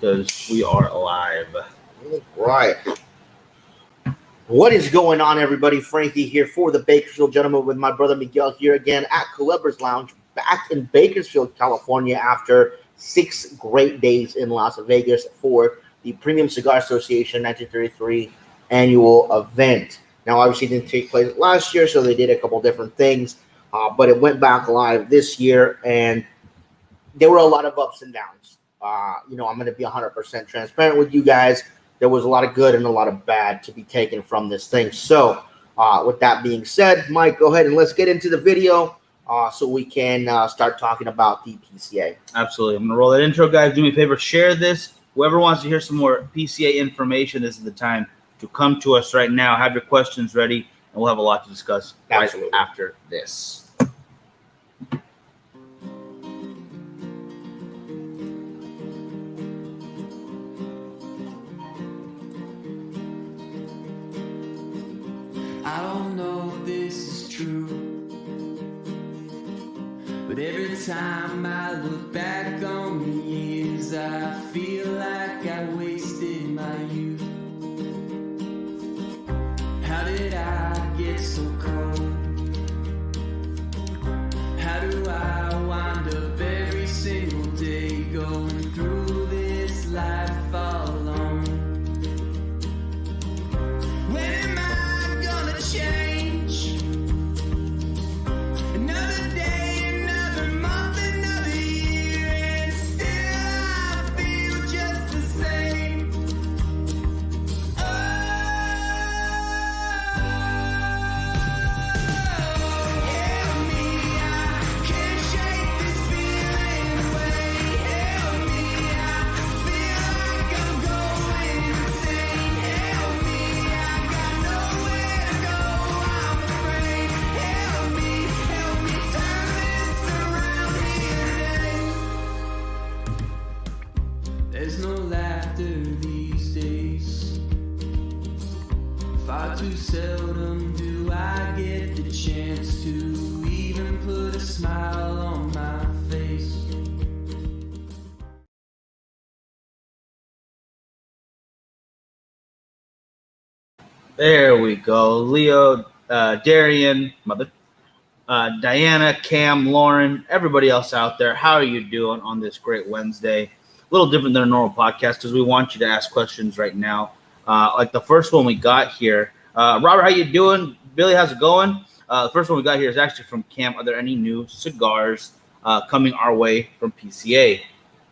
because we are alive. Right. What is going on, everybody? Frankie here for the Bakersfield Gentleman with my brother Miguel here again at Culebra's Lounge, back in Bakersfield, California, after 6 great days in Las Vegas for the Premium Cigar Association 1933 annual event. Now, obviously, it didn't take place last year, so they did a couple different things, but it went back live this year, and there were a lot of ups and downs. I'm going to be 100% transparent with you guys. There was a lot of good and a lot of bad to be taken from this thing. So with that being said, Mike, go ahead and let's get into the video so we can start talking about the PCA. Absolutely. I'm going to roll that intro, guys. Do me a favor, share this. Whoever wants to hear some more PCA information, this is the time to come to us right now. Have your questions ready, and we'll have a lot to discuss right after this. I don't know if this is true, but every time I look back on the years, I feel like I wasted my youth. How did I get so cold? How do I wind up every single day going through this life all alone? When am I gonna change? Another day, another month, another year, and still I feel just the same. Oh, help me, I can't shake this feeling away. Help me, I feel like I'm going insane. Help me, I got nowhere to go, I'm afraid. Help me turn this around here today. There's no laughter these days. Far too seldom do I get the chance to even put a smile on my face. There we go. Leo, Darian, Diana, Cam, Lauren, everybody else out there. How are you doing on this great Wednesday? A little different than a normal podcast because we want you to ask questions right now. Like the first one we got here. Robert, how you doing? Billy, how's it going? The first one we got here is actually from Cam. Are there any new cigars coming our way from PCA?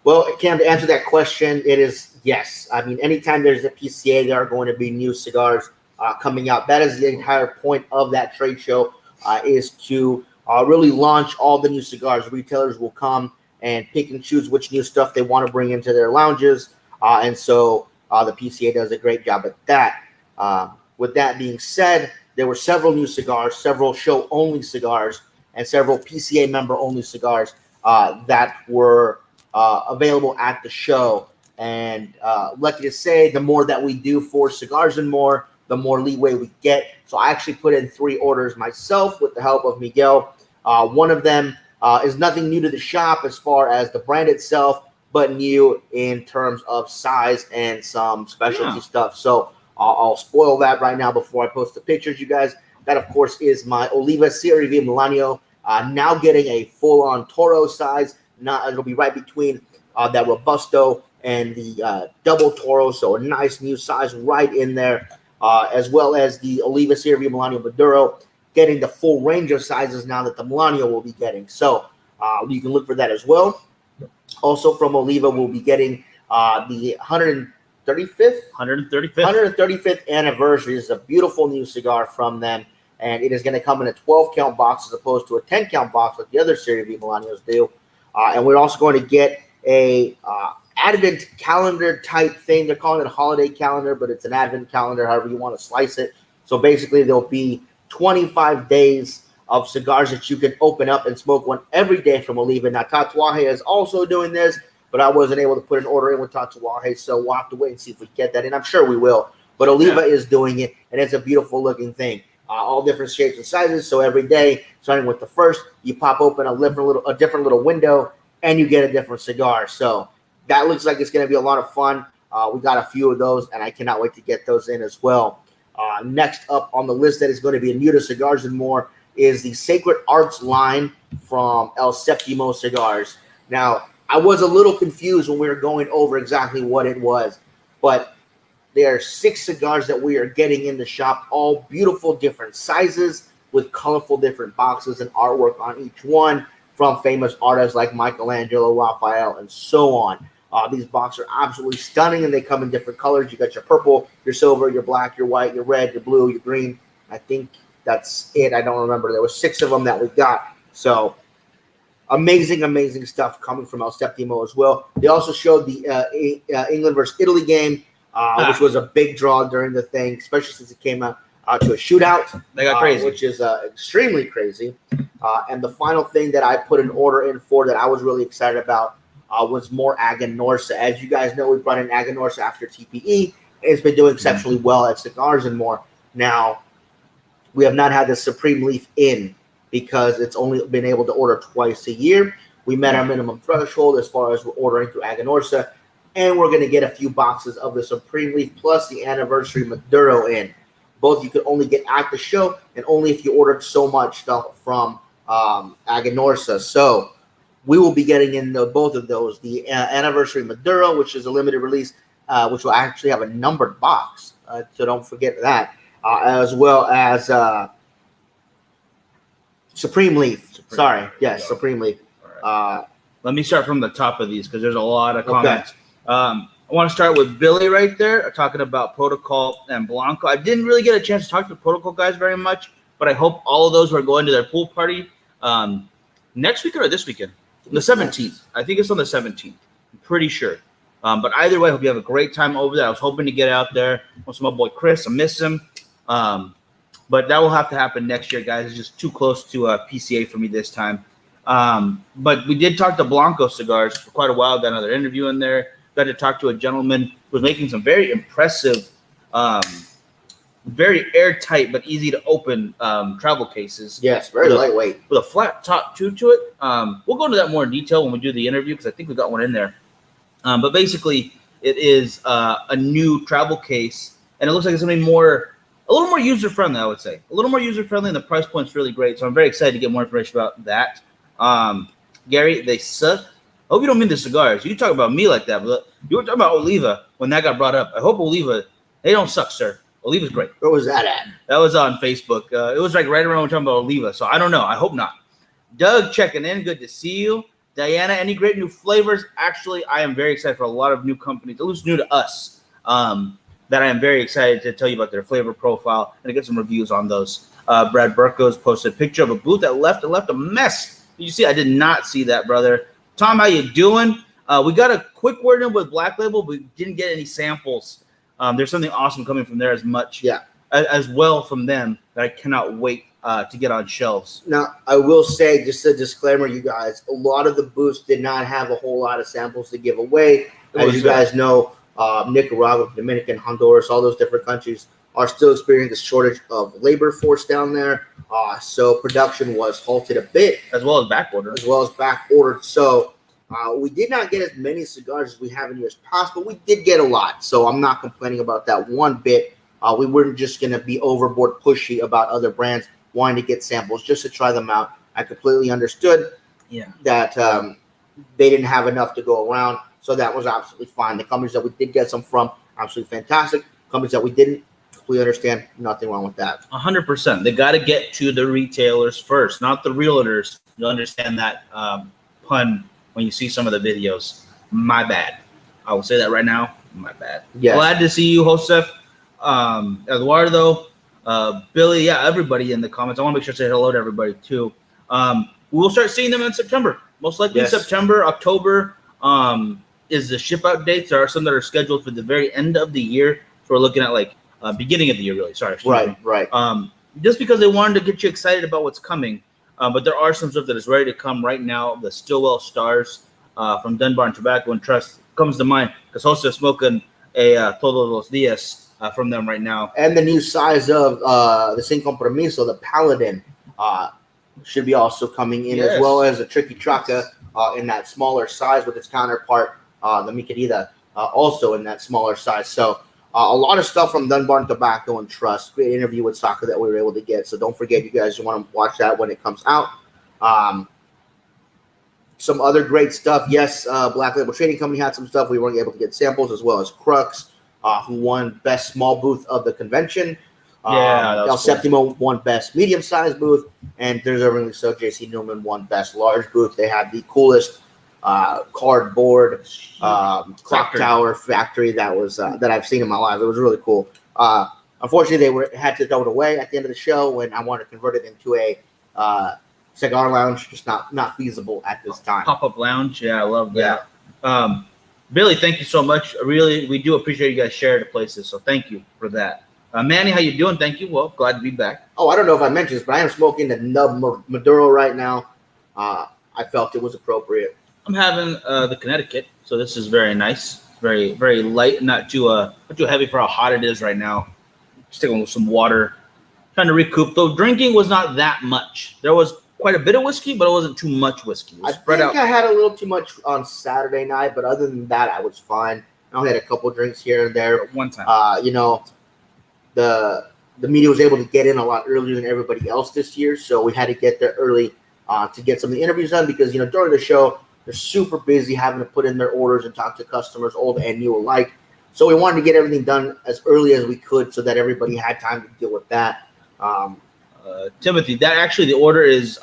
Well, Cam, to answer that question, it is yes. I mean, anytime there's a PCA, there are going to be new cigars coming out. That is the entire point of that trade show, is to really launch all the new cigars. Retailers will come and pick and choose which new stuff they want to bring into their lounges. And so the PCA does a great job at that. With that being said, there were several new cigars, several show-only cigars, and several PCA member-only cigars that were available at the show. And lucky to say, the more that we do for Cigars and More, the more leeway we get. So I actually put in 3 orders myself with the help of Miguel. One of them is nothing new to the shop as far as the brand itself, but new in terms of size and some specialty stuff. So I'll spoil that right now before I post the pictures, you guys. That, of course, is my Oliva Serie V Milanio, now getting a full-on Toro size. It'll be right between that Robusto and the double Toro, so a nice new size right in there, as well as the Oliva Serie V Milanio Maduro, getting the full range of sizes now that the Milanio will be getting. So you can look for that as well. Also from Oliva, we'll be getting the 135th anniversary. This is a beautiful new cigar from them, and it is going to come in a 12-count box as opposed to a 10-count box like the other Serie V Milanios do. And we're also going to get a advent calendar type thing. They're calling it a holiday calendar, but it's an advent calendar, however you want to slice it. So basically, there'll be 25 days of cigars that you can open up and smoke one every day from Oliva. Now, Tatuaje is also doing this, but I wasn't able to put an order in with Tatuaje, so we'll have to wait and see if we get that in. I'm sure we will. But Oliva is doing it, and it's a beautiful looking thing. All different shapes and sizes. So every day, starting with the first, you pop open a different little window, and you get a different cigar. So that looks like it's going to be a lot of fun. We got a few of those, and I cannot wait to get those in as well. Next up on the list that is going to be new to Cigars and More is the Sacred Arts line from El Septimo Cigars. Now, I was a little confused when we were going over exactly what it was, but there are 6 cigars that we are getting in the shop, all beautiful different sizes with colorful different boxes and artwork on each one from famous artists like Michelangelo, Raphael, and so on. These boxes are absolutely stunning, and they come in different colors. You got your purple, your silver, your black, your white, your red, your blue, your green. I think that's it. I don't remember. There were 6 of them that we got. So amazing stuff coming from El Septimo as well. They also showed the England versus Italy game, which was a big draw during the thing, especially since it came out to a shootout. They got crazy, which is extremely crazy. And the final thing that I put an order in for that I was really excited about was more Aganorsa. As you guys know, we brought in Aganorsa after TPE. It's been doing exceptionally well at Cigars and More. Now, we have not had the Supreme Leaf in because it's only been able to order twice a year. We met our minimum threshold as far as we're ordering through Aganorsa, and we're going to get a few boxes of the Supreme Leaf plus the Anniversary Maduro in. Both you could only get at the show, and only if you ordered so much stuff from Aganorsa. So we will be getting in both of those. The Anniversary Maduro, which is a limited release, which will actually have a numbered box. So don't forget that. As well as Supreme Leaf. Supreme Leaf. Right. Let me start from the top of these because there's a lot of comments. Okay. I want to start with Billy right there, talking about Protocol and Blanco. I didn't really get a chance to talk to the Protocol guys very much, but I hope all of those who are going to their pool party next weekend or this weekend, the 17th. I think it's on the 17th. I'm pretty sure. But either way, I hope you have a great time over there. I was hoping to get out there with my boy Chris. I miss him. But that will have to happen next year, guys. It's just too close to PCA for me this time. But we did talk to Blanco Cigars for quite a while. Got another interview in there. Got to talk to a gentleman who was making some very impressive, very airtight but easy to open travel cases. Yes, very lightweight. With a flat top tube to it. We'll go into that more in detail when we do the interview because I think we got one in there. But basically, it is a new travel case, and it looks like it's going to be a little more user-friendly, I would say. A little more user-friendly, and the price point's really great. So I'm very excited to get more information about that. Gary, they suck. I hope you don't mean the cigars. You talk about me like that, but you were talking about Oliva when that got brought up. I hope Oliva, they don't suck, sir. Oliva's great. Where was that at? That was on Facebook. It was like right around when we were talking about Oliva. So I don't know. I hope not. Doug checking in. Good to see you. Diana, any great new flavors? Actually, I am very excited for a lot of new companies, at least new to us, that I am very excited to tell you about their flavor profile and to get some reviews on those. Brad Burkos posted a picture of a booth that left a mess. Did you see? I did not see that, brother. Tom, how you doing? We got a quick word in with Black Label, but we didn't get any samples. There's something awesome coming from there as well from them that I cannot wait to get on shelves. Now, I will say, just a disclaimer, you guys, a lot of the booths did not have a whole lot of samples to give away. As you guys know, Nicaragua, Dominican, Honduras, all those different countries are still experiencing a shortage of labor force down there. So production was halted a bit. As well as back ordered. So we did not get as many cigars as we have in years past, but we did get a lot. So I'm not complaining about that one bit. We weren't just going to be overboard pushy about other brands wanting to get samples just to try them out. I completely understood that they didn't have enough to go around. So that was absolutely fine. The companies that we did get some from, absolutely fantastic. Companies that we didn't, we understand, nothing wrong with that. 100%. They got to get to the retailers first, not the realtors. You'll understand that pun when you see some of the videos. My bad. I will say that right now. My bad. Yes. Glad to see you, Josef. Eduardo, Billy, everybody in the comments. I want to make sure to say hello to everybody, too. We'll start seeing them in September. Most likely September, October is the ship out dates. There are some that are scheduled for the very end of the year. So we're looking at beginning of the year, really. Sorry. Right. Just because they wanted to get you excited about what's coming. But there are some stuff that is ready to come right now. The Stillwell Stars from Dunbar and Tobacco and Trust comes to mind because Jose is smoking a Todos los Dias from them right now. And the new size of the Sin Compromiso, the Paladin, should be also coming in, as well as a Tricky Traca in that smaller size with its counterpart the Mi Querida, also in that smaller size. So a lot of stuff from Dunbar and Tobacco and Trust. Great interview with Soccer that we were able to get. So don't forget, you guys want to watch that when it comes out. Some other great stuff. Yes, Black Label Trading Company had some stuff. We weren't able to get samples, as well as Crux, who won Best Small Booth of the convention. Yeah, El Septimo won Best Medium-Sized Booth, and deservingly so, JC Newman won Best Large Booth. They had the coolest cardboard clock tower factory that I've seen in my life. It was really cool. Unfortunately, they had to throw it away at the end of the show when I wanted to convert it into a cigar lounge. Just not feasible at this time. Pop-up lounge. Yeah, I love that. Yeah. Billy, thank you so much. Really, we do appreciate you guys sharing the places. So thank you for that. Manny, how you doing? Thank you. Well, glad to be back. Oh, I don't know if I mentioned this, but I am smoking the Nub Maduro right now. I felt it was appropriate. I'm having the Connecticut, so this is very nice, very very light, not too heavy for how hot it is right now. Sticking with some water, trying to recoup. Though drinking was not that much. There was quite a bit of whiskey, but it wasn't too much whiskey. It was spread out. I had a little too much on Saturday night, but other than that, I was fine. I only had a couple drinks here and there. One time, the media was able to get in a lot earlier than everybody else this year, so we had to get there early to get some of the interviews done, because during the show they're super busy having to put in their orders and talk to customers, old and new alike. So we wanted to get everything done as early as we could so that everybody had time to deal with that. Timothy, that actually the order is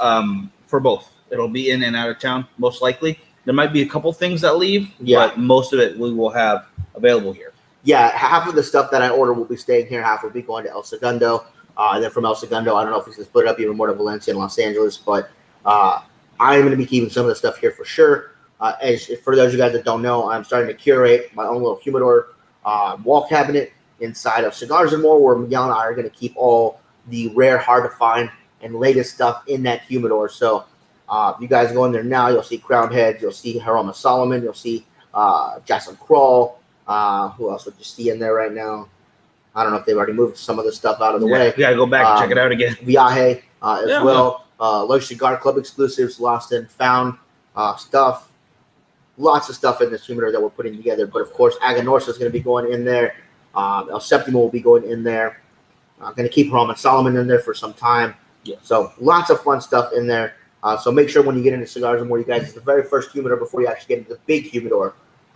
for both. It'll be in and out of town, most likely. There might be a couple things that leave, but most of it we will have available here. Yeah, half of the stuff that I order will be staying here, half will be going to El Segundo. And then from El Segundo, I don't know if we can split it up even more to Valencia and Los Angeles, but I'm going to be keeping some of the stuff here for sure. For those of you guys that don't know, I'm starting to curate my own little humidor wall cabinet inside of Cigars and More, where Miguel and I are going to keep all the rare, hard to find, and latest stuff in that humidor. So if you guys go in there now, you'll see Crowned Heads, you'll see Jerome Solomon, you'll see Jackson Crawl. Who else would you see in there right now? I don't know if they've already moved some of the stuff out of the way. We got to go back and check it out again. Viaje as well. Lush Cigar Club exclusives, lost and found stuff. Lots of stuff in this humidor that we're putting together. But, of course, Aganorsa is going to be going in there. El Septimo will be going in there. I'm going to keep Roman Solomon in there for some time. Yeah. So lots of fun stuff in there. So make sure when you get into Cigars and More, you guys, it's the very first humidor before you actually get into the big humidor.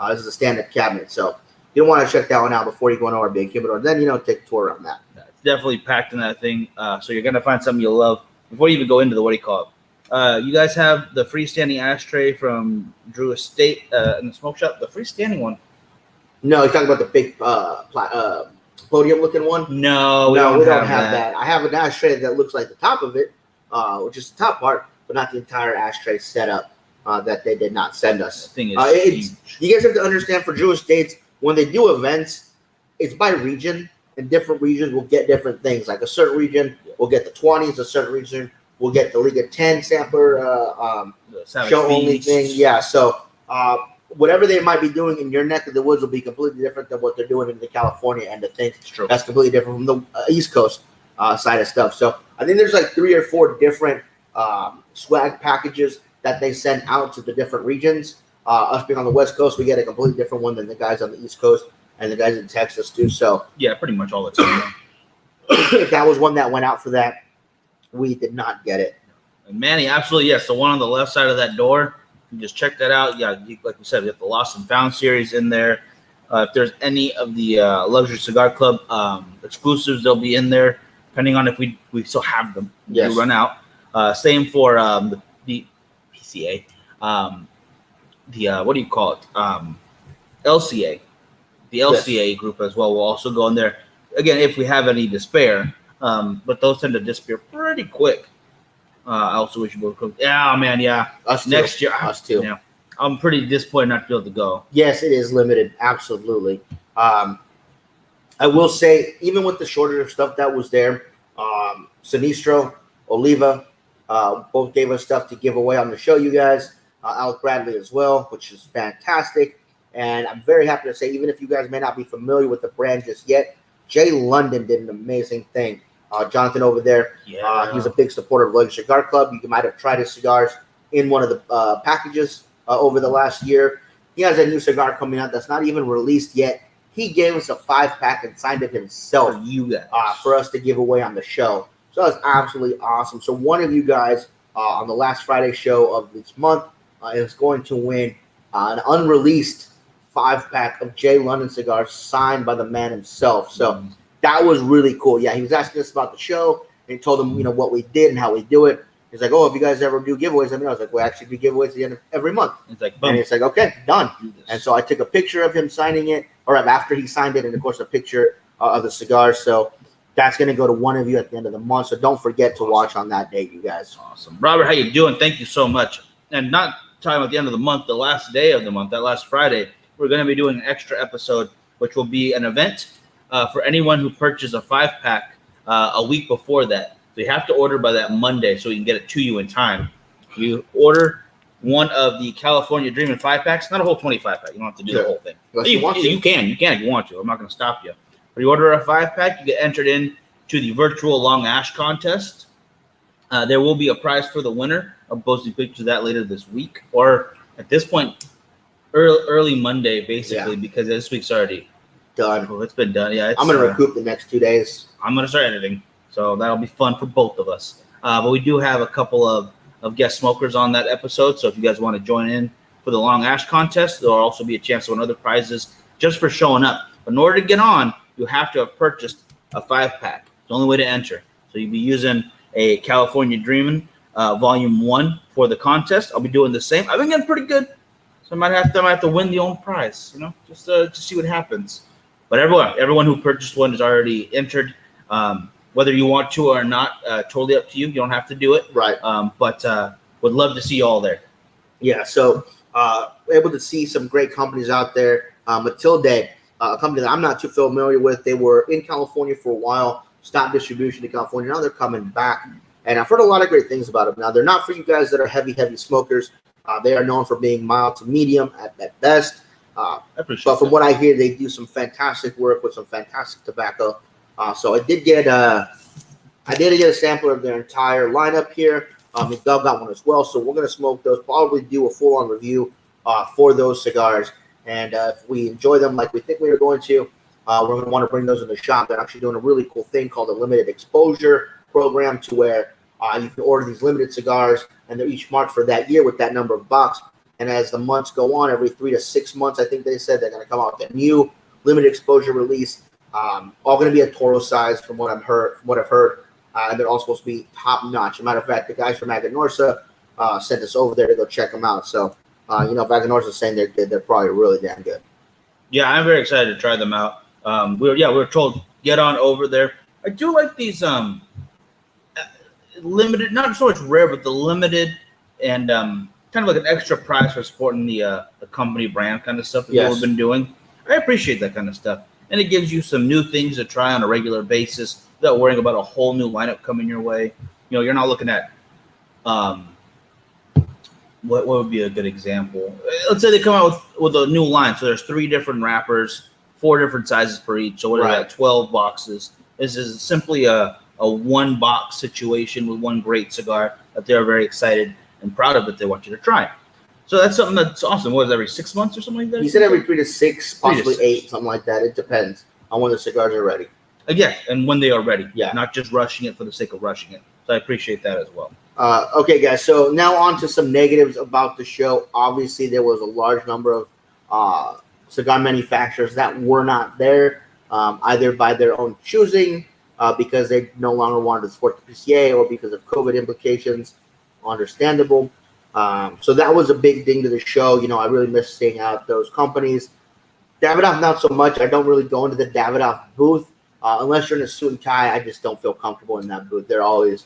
This is a stand-up cabinet. So you don't want to check that one out before you go into our big humidor. Then, take a tour around that. Yeah, it's definitely packed in that thing. So you're going to find something you'll love before you even go into you guys have the freestanding ashtray from Drew Estate in the smoke shop, the freestanding one. No, you're talking about the big podium-looking one? No, we don't have that. I have an ashtray that looks like the top of it, which is the top part, but not the entire ashtray setup that they did not send us. That thing is you guys have to understand, for Drew Estates, when they do events, it's by region, and different regions will get different things. Like a certain region will get the 20s, a certain region will get the League of 10 sampler show-only thing. Yeah, so whatever they might be doing in your neck of the woods will be completely different than what they're doing in the California end of things. It's true. That's completely different from the East Coast side of stuff. So I think there's like 3 or 4 different swag packages that they send out to the different regions. Us being on the West Coast, we get a completely different one than the guys on the East Coast and the guys in Texas do. So yeah, pretty much all the time. If that was one that went out for that, we did not get it. And Manny, absolutely, yes. The one on the left side of that door, you just check that out. Yeah, like we said, we have the Lost and Found series in there. If there's any of the Luxury Cigar Club exclusives, they'll be in there, depending on if we still have them. Yes. We run out. Same for the PCA. What do you call it? LCA. The LCA group as well will also go in there. Again, if we have any to spare. But those tend to disappear pretty quick. I also wish you would cook. Yeah, man, yeah. Us too. Next year. Us too. Yeah. I'm pretty disappointed not to be able to go. Yes, it is limited. Absolutely. I will say, even with the shortage of stuff that was there, Sinistro, Oliva, both gave us stuff to give away on the show, you guys. Alec Bradley as well, which is fantastic. And I'm very happy to say, even if you guys may not be familiar with the brand just yet, Jay London did an amazing thing. Jonathan over there, he's a big supporter of Luxury Cigar Club. You might have tried his cigars in one of the packages over the last year. he has a new cigar coming out that's not even released yet. He gave us a 5-pack and signed it himself For you guys. for us to give away on the show. So that's absolutely awesome. So one of you guys on the last Friday show of this month is going to win an unreleased 5-pack of Jay London cigars signed by the man himself. So that was really cool. Yeah, he was asking us about the show and told him, what we did and how we do it. He's like, oh, if you guys ever do giveaways, I was like, we actually do giveaways at the end of every month. It's like, boom. And it's like, okay, done. And so I took a picture of him signing it, or after he signed it, and of course a picture of the cigar. So that's going to go to one of you at the end of the month. So don't forget to watch on that date, you guys. Awesome. Robert, how you doing? Thank you so much. And not talking about the end of the month, the last day of the month, that last Friday, we're going to be doing an extra episode, which will be an event for anyone who purchased a 5-pack a week before that. So you have to order by that Monday so we can get it to you in time. You order one of the California Dreamin' 5-packs, not a whole 25-pack. You don't have to do the whole thing. You can if you want to. I'm not going to stop you. But you order a 5-pack, you get entered in to the virtual Long Ash contest. There will be a prize for the winner. I'll post the picture of that later this week, or at this point, early Monday, basically, because this week's already done. Well, it's been done. Yeah, I'm going to recoup the next 2 days. I'm going to start editing, so that'll be fun for both of us. But we do have a couple of guest smokers on that episode, so if you guys want to join in for the Long Ash contest, there'll also be a chance to win other prizes just for showing up. But in order to get on, you have to have purchased a 5-pack. It's the only way to enter. So you'll be using a California Dreamin' Volume 1 for the contest. I'll be doing the same. I've been getting pretty good, so I might have to win the own prize, just to see what happens. But everyone who purchased one is already entered. Whether you want to or not, totally up to you. You don't have to do it. Right. But would love to see you all there. Yeah, so able to see some great companies out there. Matilde, a company that I'm not too familiar with. They were in California for a while, stopped distribution to California. Now they're coming back. And I've heard a lot of great things about them. Now, they're not for you guys that are heavy smokers. They are known for being mild to medium at best. But from what I hear, they do some fantastic work with some fantastic tobacco. So I did get a sampler of their entire lineup here. Miguel got one as well. So we're going to smoke those, probably do a full-on review for those cigars. And if we enjoy them like we think we are going to, we're going to want to bring those in the shop. They're actually doing a really cool thing called a limited exposure program, to where you can order these limited cigars, and they're each marked for that year with that number of bucks. And as the months go on, every 3 to 6 months, I think they said, they're going to come out with a new limited exposure release. All going to be a Toro size, from what I've heard, and they're all supposed to be top notch. As a matter of fact, the guys from Aganorsa sent us over there to go check them out. So, if Aganorsa is saying they're good, they're probably really damn good. Yeah, I'm very excited to try them out. We were told get on over there. I do like these limited, not so much rare, but the limited and kind of like an extra price for supporting the company brand kind of stuff that people have been doing. I appreciate that kind of stuff. And it gives you some new things to try on a regular basis without worrying about a whole new lineup coming your way. You're not looking at what would be a good example? Let's say they come out with a new line. So there's 3 different wrappers, 4 different sizes per each. So what are that? 12 boxes. This is simply a 1-box situation with one great cigar that they're very excited and proud of that they want you to try. So that's something that's awesome. What is it, every 6 months or something like that? He said every 3 to 6, possibly 8, something like that. It depends on when the cigars are ready. Yeah, and when they are ready. Yeah. Not just rushing it for the sake of rushing it. So I appreciate that as well. Okay, guys. So now on to some negatives about the show. Obviously, there was a large number of cigar manufacturers that were not there, either by their own choosing, because they no longer wanted to support the PCA, or because of COVID implications. Understandable. So that was a big thing to the show. I really miss seeing out those companies. Davidoff, not so much. I don't really go into the Davidoff booth unless you're in a suit and tie. I just don't feel comfortable in that booth. They're always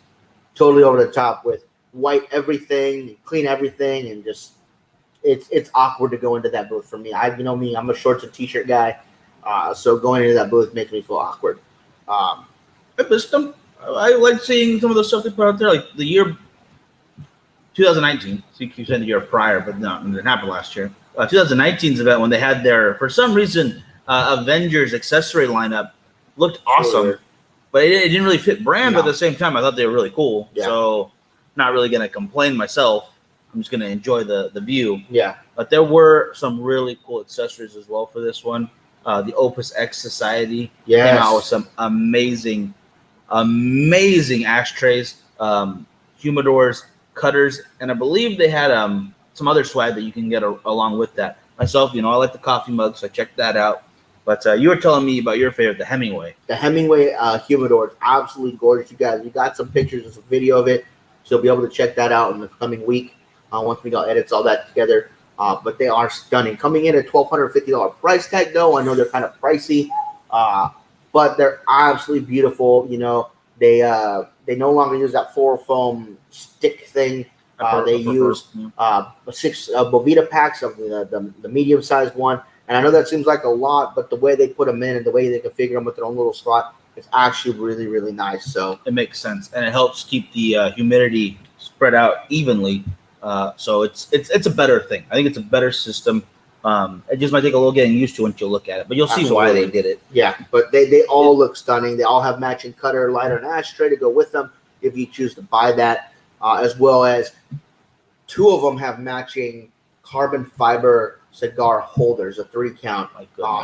totally over the top with white everything, clean everything, and just it's awkward to go into that booth for me. I'm a shorts and t-shirt guy, so going into that booth makes me feel awkward. I missed them. I like seeing some of the stuff they put out there, like the year 2019. So you keep saying the year prior, but no, it didn't happen last year. 2019's event, when they had their, for some reason, Avengers accessory lineup, looked awesome. Sure. But it didn't really fit brand, but at the same time, I thought they were really cool. Yeah. So not really going to complain myself. I'm just going to enjoy the view. Yeah. But there were some really cool accessories as well for this one. The Opus X Society came out with Yes. some amazing ashtrays, humidors, cutters, and I believe they had some other swag that you can get along with that. Myself, I like the coffee mug, so I checked that out. But you were telling me about your favorite, the Hemingway. The Hemingway humidor is absolutely gorgeous, you guys. We got some pictures and some video of it, so you'll be able to check that out in the coming week once we got edits all that together. But they are stunning. Coming in at $1,250 price tag, though. I know they're kind of pricey, but they're absolutely beautiful. They no longer use that four foam stick thing. They use 6 Bovita packs of the medium sized one. And I know that seems like a lot, but the way they put them in and the way they configure them with their own little slot, it's actually really, really nice. So it makes sense, and it helps keep the humidity spread out evenly. So it's a better thing. I think it's a better system. It just might take a little getting used to once you look at it, but you'll see why they did it. Yeah, but they all look stunning. They all have matching cutter, lighter, and ashtray to go with them if you choose to buy that, as well as 2 of them have matching carbon fiber cigar holders, a 3 count.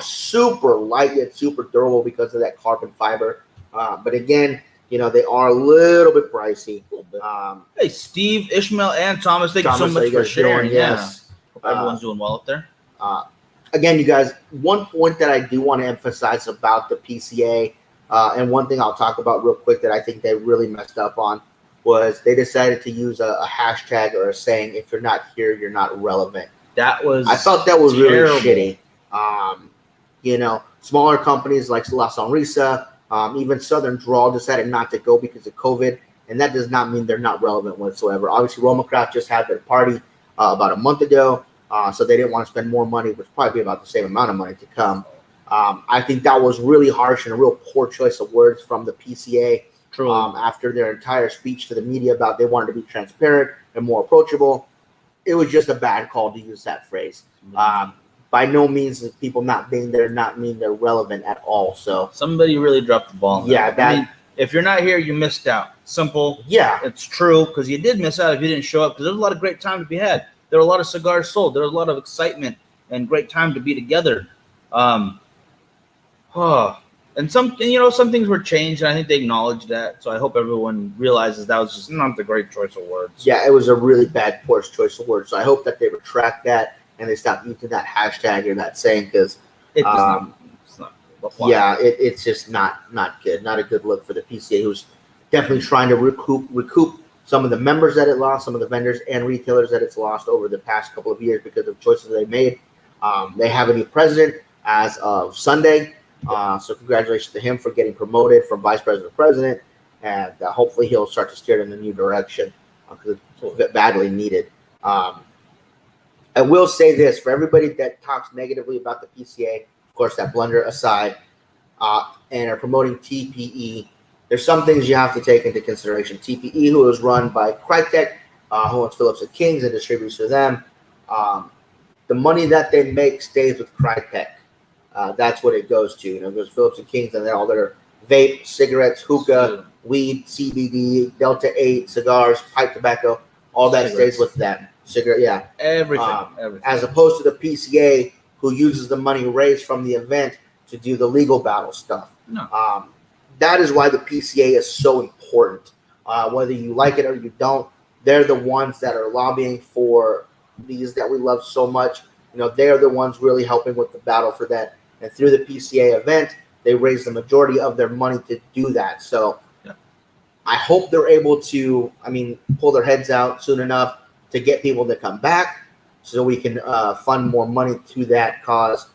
Super light yet super durable because of that carbon fiber. But again, they are a little bit pricey. Hey, Steve, Ishmael, and Thomas, thank you so much for sharing. Yes. Hope everyone's doing well up there. Again, you guys, one point that I do want to emphasize about the PCA, and one thing I'll talk about real quick that I think they really messed up on, was they decided to use a hashtag or a saying, if you're not here, you're not relevant. I thought that was terrible. Really shitty. Smaller companies like La Sonrisa, even Southern Draw decided not to go because of COVID, and that does not mean they're not relevant whatsoever. Obviously, Roma Craft just had their party about a month ago, so they didn't want to spend more money, which probably be about the same amount of money to come. I think that was really harsh and a real poor choice of words from the PCA. After their entire speech to the media about they wanted to be transparent and more approachable. It was just a bad call to use that phrase. By no means is people not being there not mean they're relevant at all. So somebody really dropped the ball. Yeah, if you're not here, you missed out. Simple. Yeah, it's true, because you did miss out if you didn't show up. Because there's a lot of great time to be had. There were a lot of cigars sold. There was a lot of excitement and great time to be together. And some things were changed, and I think they acknowledged that. So I hope everyone realizes that was just not the great choice of words. Yeah, it was a really bad, poor choice of words. So I hope that they retract that and they stop using that hashtag or that saying, because it's not it's just not good. Not a good look for the PCA, who's definitely trying to recoup some of the members that it lost, some of the vendors and retailers that it's lost over the past couple of years because of choices they made. They have a new president as of Sunday. So congratulations to him for getting promoted from vice president to president, and hopefully he'll start to steer it in a new direction because it's badly needed. I will say this, for everybody that talks negatively about the PCA, of course, that blunder aside, and are promoting TPE, there's some things you have to take into consideration. TPE, who is run by Crytek, who owns Phillips and Kings and distributes to them, the money that they make stays with Crytek. That's what it goes to. It goes Phillips and Kings, and then all their vape, cigarettes, hookah, weed, CBD, Delta 8, cigars, pipe tobacco, all that stays with them. Everything. As opposed to the PCA, who uses the money raised from the event to do the legal battle stuff. That is why the PCA is so important. Whether you like it or you don't, they're the ones that are lobbying for these that we love so much. They are the ones really helping with the battle for that. And through the PCA event, they raise the majority of their money to do that. So I hope they're able to, pull their heads out soon enough to get people to come back so we can fund more money to that cause,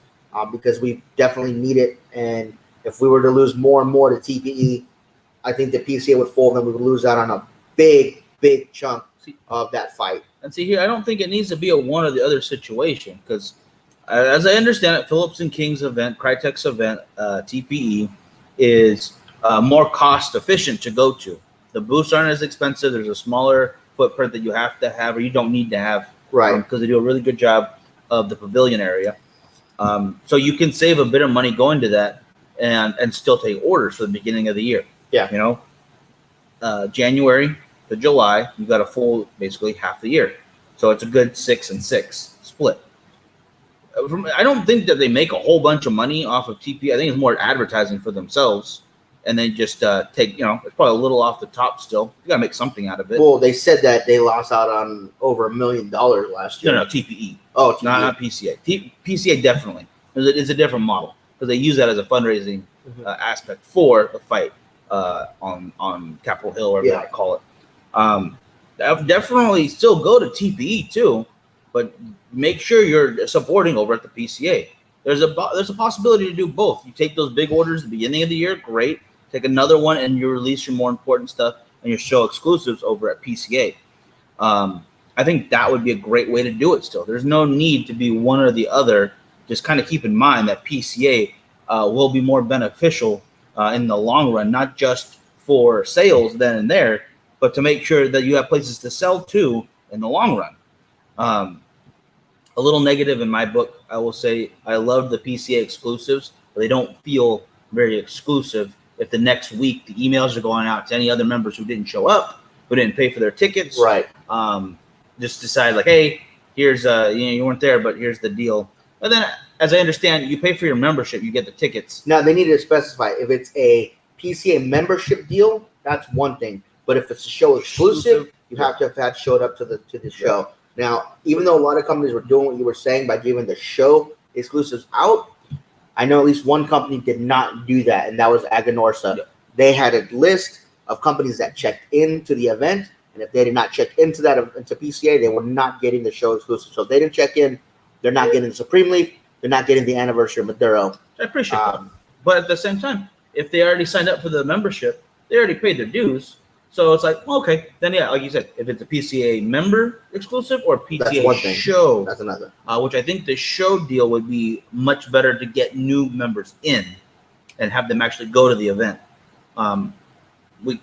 because we definitely need it. And if we were to lose more and more to TPE, I think the PCA would fold and we would lose out on a big, big chunk of that fight. And see here, I don't think it needs to be a one or the other situation, because as I understand it, Phillips and King's event, Crytek's event, TPE, is more cost efficient to go to. The booths aren't as expensive. There's a smaller footprint that you have to have, or you don't need to have, because they do a really good job of the pavilion area. So you can save a bit of money going to that and still take orders for the beginning of the year. January to July, you got a full, basically half the year. So it's a good 6 and 6. split. I don't think that they make a whole bunch of money off of TP. I think it's more advertising for themselves, and they just take, it's probably a little off the top still. You got to make something out of it. Well, they said that they lost out on over $1 million last year. No, TPE. Oh, TBG. Not PCA. PCA definitely. It's a different model because they use that as a fundraising aspect for the fight on Capitol Hill, or whatever I call it. Definitely still go to TPE too, but make sure you're supporting over at the PCA. There's a possibility to do both. You take those big orders at the beginning of the year, great. Take another one and you release your more important stuff and your show exclusives over at PCA. I think that would be a great way to do it still. There's no need to be one or the other. Just kind of keep in mind that PCA will be more beneficial in the long run, not just for sales then and there, but to make sure that you have places to sell to in the long run. A little negative in my book, I will say I love the PCA exclusives, but they don't feel very exclusive if the next week the emails are going out to any other members who didn't show up, who didn't pay for their tickets. Right. Just decide like, hey, here's you weren't there, but here's the deal. And then, as I understand, you pay for your membership, you get the tickets. Now, they need to specify if it's a PCA membership deal, that's one thing. But if it's a show exclusive, you have to have had showed up to the show. Now, even though a lot of companies were doing what you were saying by giving the show exclusives out, I know at least one company did not do that, and that was Aganorsa. Yeah. They had a list of companies that checked into the event, and if they did not check into PCA, they were not getting the show exclusive. So if they didn't check in, they're not getting the Supreme Leaf, they're not getting the Anniversary of Maduro. I appreciate that. But at the same time, if they already signed up for the membership, they already paid their dues. So it's like, okay, then yeah, like you said, if it's a PCA member exclusive or PCA show, that's another. Which I think the show deal would be much better to get new members in and have them actually go to the event.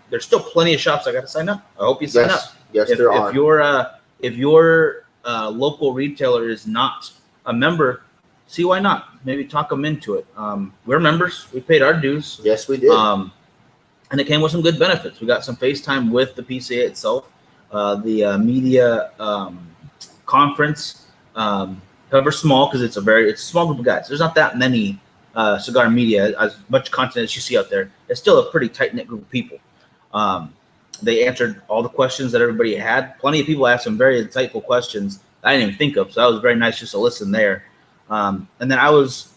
There's still plenty of shops I got to sign up. I hope you sign up. Yes, there are. If your local retailer is not a member, see why not? Maybe talk them into it. We're members. We paid our dues. Yes, we did. And it came with some good benefits. We got some FaceTime with the PCA itself, the media conference, however small, because it's a small group of guys. There's not that many cigar media, as much content as you see out there. It's still a pretty tight-knit group of people. They answered all the questions that everybody had. Plenty of people asked some very insightful questions that I didn't even think of, so that was very nice just to listen there. And then I was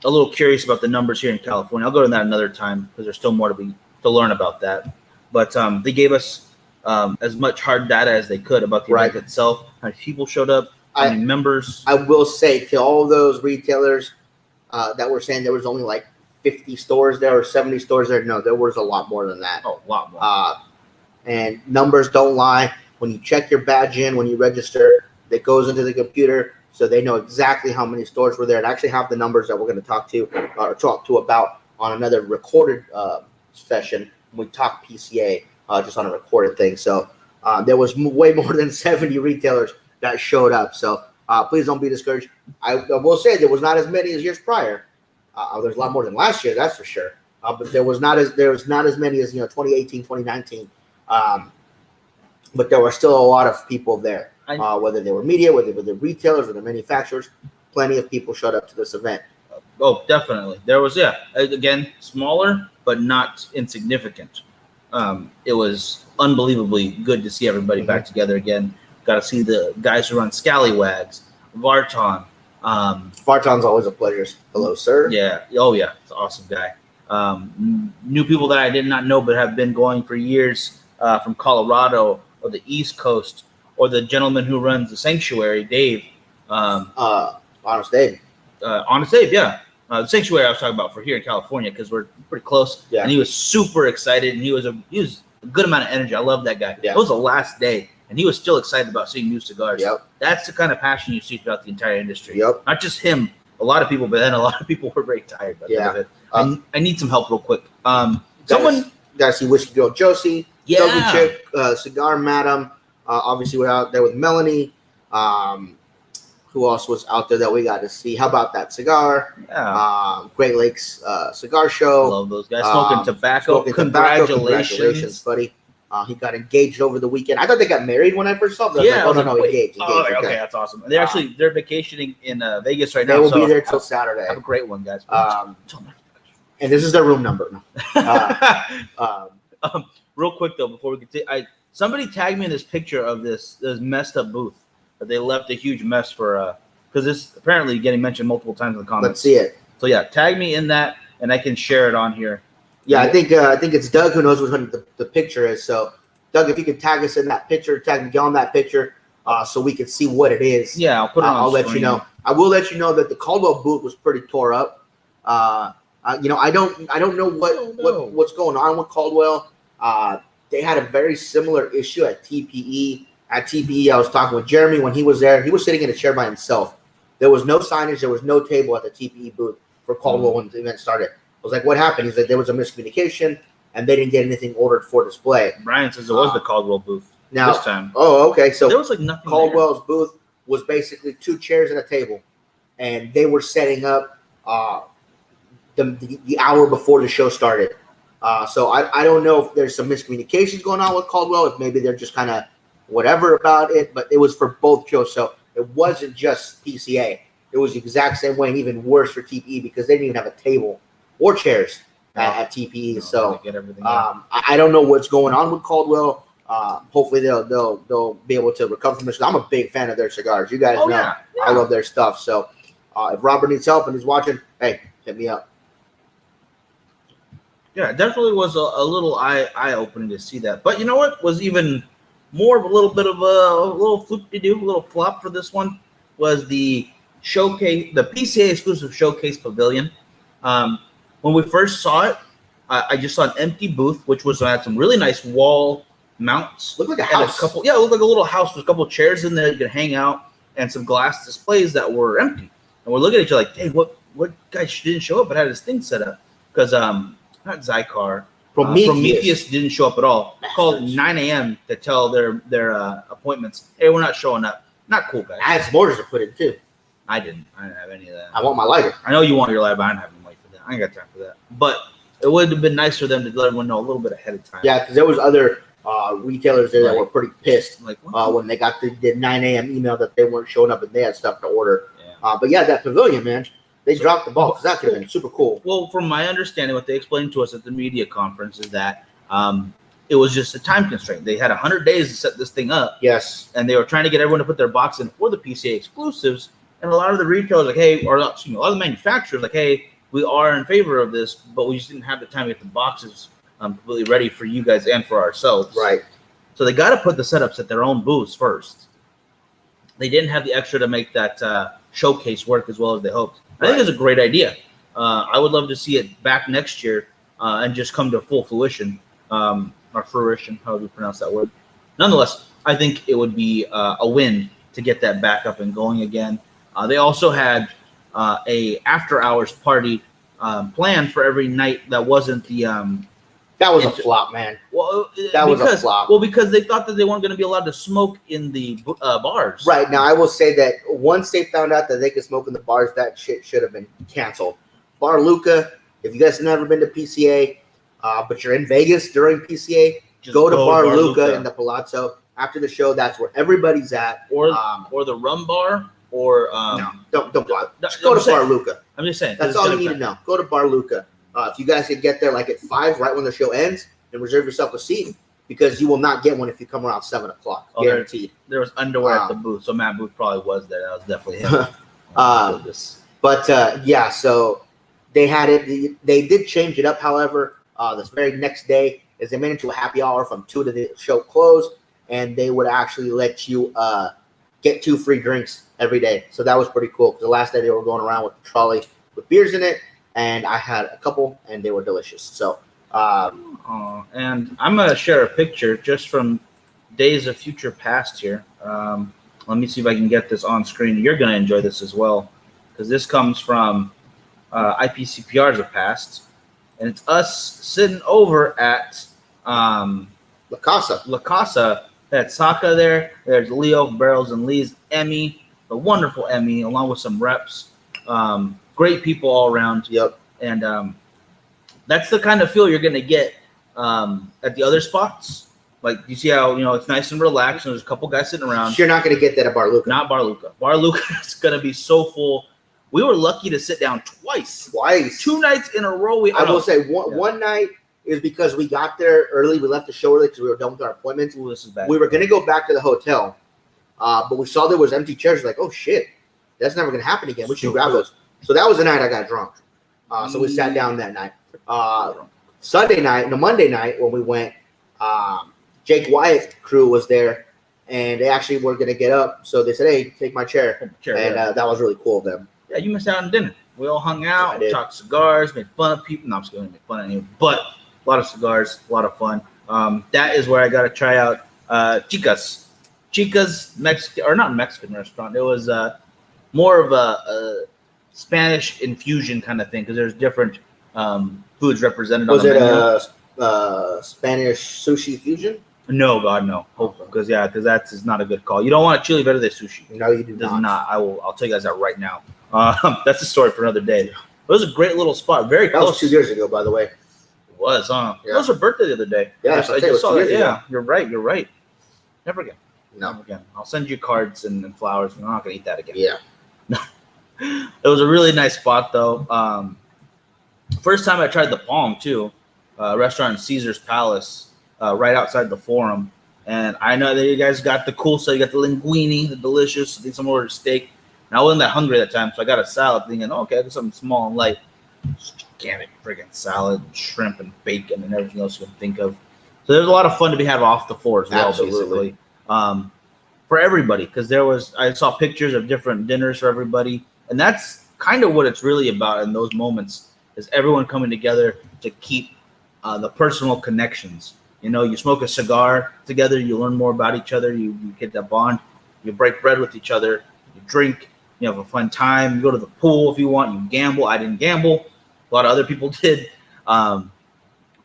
a little curious about the numbers here in California. I'll go to that another time because there's still more to learn about that. But they gave us as much hard data as they could about the event itself, how many people showed up, how many members. I will say to all those retailers that were saying there was only like 50 stores there or 70 stores there, no, there was a lot more than that. Oh, a lot more. And numbers don't lie. When you check your badge in, when you register, it goes into the computer. So they know exactly how many stores were there, and actually have the numbers that we're going to talk to about on another recorded session when we talk PCA, just on a recorded thing. So there was way more than 70 retailers that showed up. So please don't be discouraged. I will say there was not as many as years prior. There's a lot more than last year, that's for sure. But there was not as many as 2018, 2019. But there were still a lot of people there. Whether they were media, whether they were the retailers or the manufacturers, plenty of people showed up to this event. Oh, definitely. There was, again, smaller, but not insignificant. It was unbelievably good to see everybody back together again. Got to see the guys who run Scallywags, Varton. Varton's always a pleasure. Hello, sir. Yeah. Oh, yeah. It's an awesome guy. New people that I did not know but have been going for years from Colorado or the East Coast, or the gentleman who runs the Sanctuary, Dave. Honest Dave. Honest Dave, yeah. The Sanctuary I was talking about for here in California because we're pretty close. Yeah. And he was super excited, and he was a good amount of energy. I love that guy. Yeah. It was the last day, and he was still excited about seeing new cigars. Yep. That's the kind of passion you see throughout the entire industry. Yep. Not just him, a lot of people, but then a lot of people were very tired by the end of it. I need some help real quick. Gotta see Whiskey Girl Josie, Doggy Chick, Cigar Madam. Obviously, we're out there with Melanie. Who else was out there that we got to see? How about that cigar? Yeah. Great Lakes Cigar Show. I love those guys. Smoking tobacco. Congratulations, buddy. He got engaged over the weekend. I thought they got married when I first saw them. I was like, I was no, like, wait. engaged. Oh, okay, that's awesome. And they're vacationing in Vegas right now. They will be there till Saturday. Have a great one, guys. And this is their room number. Real quick though, before we continue, somebody tagged me in this picture of this messed up booth that they left a huge mess for because it's apparently getting mentioned multiple times in the comments. Let's see it. So yeah, tag me in that, and I can share it on here. Yeah, I think it's Doug who knows what the picture is. So, Doug, if you could tag us in that picture, tag me on that picture, so we can see what it is. Yeah, I'll put it on. I'll let you know. I will let you know that the Caldwell booth was pretty tore up. I don't know what's going on with Caldwell. They had a very similar issue at TPE. At TPE, I was talking with Jeremy when he was there. He was sitting in a chair by himself. There was no signage. There was no table at the TPE booth for Caldwell when the event started. I was like, what happened? He said there was a miscommunication, and they didn't get anything ordered for display. Brian says it was the Caldwell booth now, this time. Oh, okay. So there was like nothing. Caldwell's booth was basically 2 chairs and a table, and they were setting up the hour before the show started. So I don't know if there's some miscommunications going on with Caldwell, if maybe they're just kind of whatever about it, but it was for both shows. So it wasn't just PCA. It was the exact same way, and even worse for TPE because they didn't even have a table or chairs at TPE. No, so get everything I don't know what's going on with Caldwell. Hopefully they'll be able to recover from this. I'm a big fan of their cigars. You guys know I love their stuff. So if Robert needs help and he's watching, hey, hit me up. Yeah, it definitely was a little eye-opening to see that. But you know what was even more of a little bit of a little floop-de-doo, a little flop for this one was the showcase, the PCA exclusive showcase pavilion. When we first saw it, I just saw an empty booth, which had some really nice wall mounts. Looked like a house. It looked like a little house with a couple of chairs in there you could hang out and some glass displays that were empty. And we're looking at each other like, hey, what guy didn't show up but had his thing set up? Because not Zycar. Prometheus didn't show up at all. Called 9 a.m. to tell their appointments, hey, we're not showing up. Not cool, guys. I had some orders to put in too. I didn't have any of that. I want my lighter. I know you want your lighter, but I don't have any light for that. I ain't got time for that. But it would have been nice for them to let everyone know a little bit ahead of time. Yeah, because there was other retailers there that were pretty pissed like when they got the 9 a.m. email that they weren't showing up and they had stuff to order. Yeah. But yeah, that pavilion, man, they dropped the ball because that could have been super cool. Well, from my understanding, what they explained to us at the media conference is that it was just a time constraint. They had 100 days to set this thing up. Yes. And they were trying to get everyone to put their box in for the PCA exclusives. And a lot of the retailers like, hey, or excuse me, a lot of the manufacturers like, hey, we are in favor of this, but we just didn't have the time to get the boxes completely ready for you guys and for ourselves. Right. So they got to put the setups at their own booths first. They didn't have the extra to make that showcase work as well as they hoped. I think it's a great idea. I would love to see it back next year and just come to full fruition, or fruition, however you pronounce that word. Nonetheless, I think it would be a win to get that back up and going again. They also had a after-hours party planned for every night that wasn't the that was a flop, man. Well, that was a flop. Well, because they thought that they weren't going to be allowed to smoke in the bars. Right. Now, I will say that once they found out that they could smoke in the bars, that shit should have been canceled. Bar Luca, if you guys have never been to PCA, but you're in Vegas during PCA, just go to Bar Luca in the Palazzo. After the show, that's where everybody's at. Or the rum bar, or no, don't go. Just go to Bar Luca. I'm just saying. That's all you need to know. Go to Bar Luca. If you guys could get there like at 5, right when the show ends, then reserve yourself a seat because you will not get one if you come around 7 o'clock. Guaranteed. There was underwear at the booth, so Matt Booth probably was there. That was definitely him. Yeah, so they had it. They did change it up, however. This very next day, is they made it to a happy hour from 2 to the show close, and they would actually let you get 2 free drinks every day. So that was pretty cool because the last day they were going around with the trolley with beers in it. And I had a couple, and they were delicious. So, and I'm gonna share a picture just from days of future past here. Let me see if I can get this on screen. You're gonna enjoy this as well, because this comes from IPCPRs of past, and it's us sitting over at La Casa. That's Saka there. There's Leo, Barrels and Lee's, Emmy, the wonderful Emmy, along with some reps. Great people all around. Yep. And that's the kind of feel you're going to get at the other spots. Like you see how it's nice and relaxed, and there's a couple guys sitting around. You're not going to get that at Bar Luca. Not Bar Luca. Bar Luca is going to be so full. We were lucky to sit down twice. 2 nights in a row. I will say one night is because we got there early. We left the show early because we were done with our appointments. Ooh, this is bad. We were going to go back to the hotel, but we saw there was empty chairs. Like, oh shit, that's never going to happen again. We should grab those. So that was the night I got drunk. So we sat down that night. Monday night when we went, Jake Wyatt's crew was there, and they actually were going to get up. So they said, "Hey, take my chair," and that was really cool of them. Yeah, you missed out on dinner. We all hung out, talked cigars, made fun of people. No, I'm just going to make fun of anyone, but a lot of cigars, a lot of fun. That is where I got to try out Chica's Mexican, or not Mexican restaurant. It was more of a Spanish infusion kind of thing because there's different foods represented. Was it a Spanish sushi fusion? No, God, no. Because that's is not a good call. You don't want a chili verde sushi. No, you do not. I'll tell you guys that right now. That's a story for another day. It was a great little spot. Very close. That was 2 years ago, by the way. It was, huh? Yeah. It was her birthday the other day. Yeah, I just saw that. Yeah, you're right. Never again. No. Never again. I'll send you cards and flowers. I'm not gonna eat that again. Yeah. It was a really nice spot though. First time I tried the Palm too, restaurant in Caesar's Palace, right outside the Forum. And I know that you guys got the cool stuff. You got the linguine, the delicious. I think someone ordered steak. And I wasn't that hungry at that time, so I got a salad thinking, okay, I got something small and light. Just gigantic friggin' salad, shrimp and bacon and everything else you can think of. So there's a lot of fun to be had off the floor as well, Absolutely. basically. For everybody, because I saw pictures of different dinners for everybody. And that's kind of what it's really about in those moments, is everyone coming together to keep the personal connections. You smoke a cigar together, you learn more about each other, you get that bond, you break bread with each other, you drink, you have a fun time, you go to the pool if you want, you gamble. I didn't gamble. A lot of other people did. But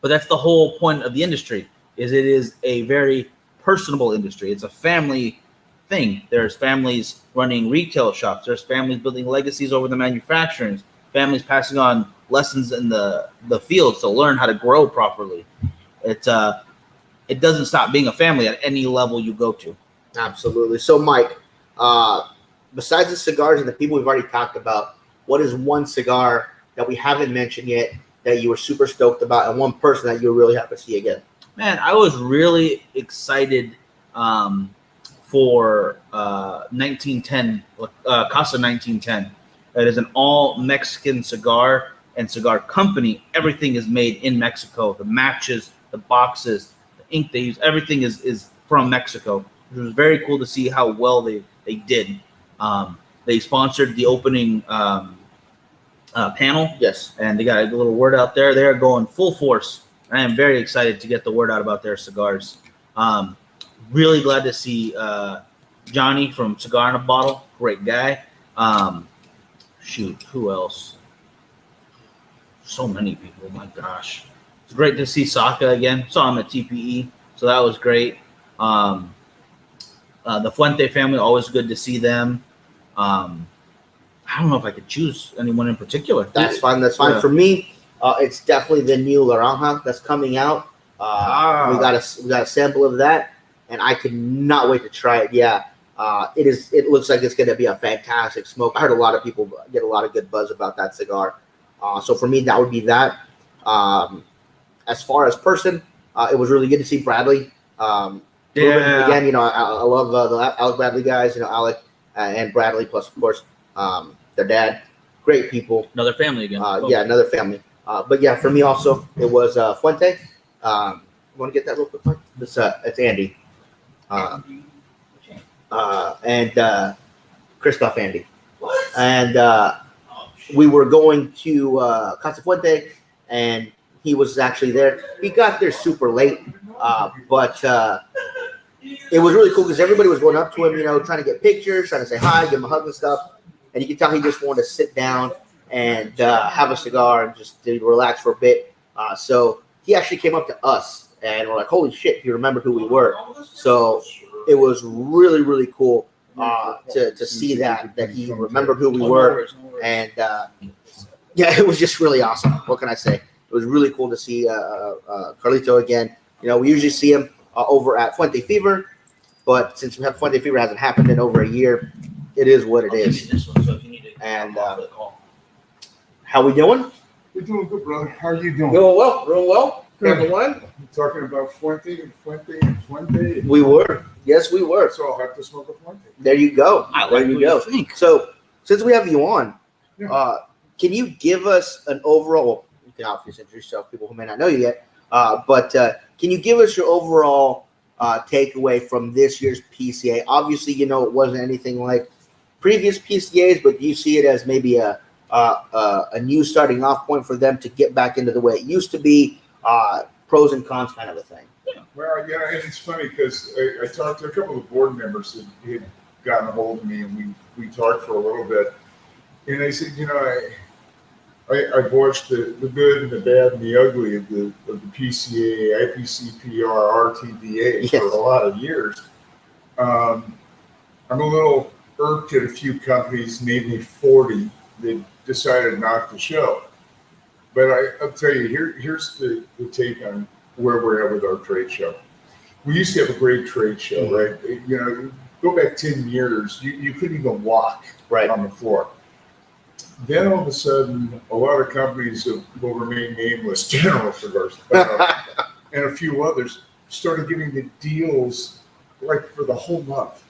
that's the whole point of the industry, is it is a very personable industry. It's a family thing. There's families running retail shops. There's families building legacies over the manufacturers, families passing on lessons in the fields to learn how to grow properly. It doesn't stop being a family at any level you go to. Absolutely. So, Mike, besides the cigars and the people we've already talked about, what is one cigar that we haven't mentioned yet that you were super stoked about, and one person that you're really happy to see again? Man, I was really excited for 1910, Casa 1910. It is an all Mexican cigar and cigar company. Everything is made in Mexico. The matches, the boxes, the ink they use, everything is from Mexico. It was very cool to see how well they did. They sponsored the opening panel. Yes. And they got a little word out there. They're going full force. I am very excited to get the word out about their cigars. Really glad to see Johnny from Cigar in a Bottle. Great guy. Who else? So many people. My gosh. It's great to see Saka again. Saw him at TPE, so that was great. The Fuente family, always good to see them. I don't know if I could choose anyone in particular. That's fine. Yeah. For me, it's definitely the new Laranja that's coming out. We got a sample of that, and I cannot wait to try it. Yeah, it looks like it's going to be a fantastic smoke. I heard a lot of people get a lot of good buzz about that cigar. So for me, that would be that. As far as person, it was really good to see Bradley. Again, I love the Alec Bradley guys. Alec and Bradley, plus of course their dad. Great people. Another family again. Yeah, another family. But yeah, for me also, it was Fuente. You want to get that real quick, Mike? It's Andy. And Christoph Andy. What? And we were going to Casa Fuente, and he was actually there. He got there super late, but it was really cool because everybody was going up to him, trying to get pictures, trying to say hi, give him a hug and stuff. And you could tell he just wanted to sit down and have a cigar and just relax for a bit. So he actually came up to us, and we're like, holy shit, he remembered who we were. So it was really, really cool to see that he remembered who we were. And yeah, it was just really awesome. What can I say? It was really cool to see Carlito again. We usually see him over at Fuente Fever. But since we have Fuente Fever hasn't happened in over a year, it is what it I'll give is. you this one, so if you need to And hop off the call. how we doing? We're doing good, brother. How are you doing? Doing well, real well. Good. Everyone? Talking about Fuente and Fuente and Fuente. We were. Yes, we were. So I'll have to smoke a Fuente. There you go. I There like you what go. you think. So since we have you on, Yeah. can you give us an overall? Well, you can obviously introduce yourself, people who may not know you yet. But can you give us your overall takeaway from this year's PCA? Obviously, you know it wasn't anything like previous PCAs, but do you see it as maybe a new starting off point for them to get back into the way it used to be? Pros and cons, kind of a thing. Well, yeah, and it's funny because I talked to a couple of board members that had gotten a hold of me, and we talked for a little bit. And I said, you know, I've watched the good and the bad and the ugly of the PCA, IPCPR, RTDA Yes. for a lot of years. I'm a little irked at a few companies, namely 40, that decided not to show. But I'll tell you, here's the take on where we're at with our trade show. We used to have a great trade show, right? You know, go back 10 years, you couldn't even walk Right. on the floor. Then all of a sudden, a lot of companies that will remain nameless, General Cigars, and a few others, started giving the deals like for the whole month.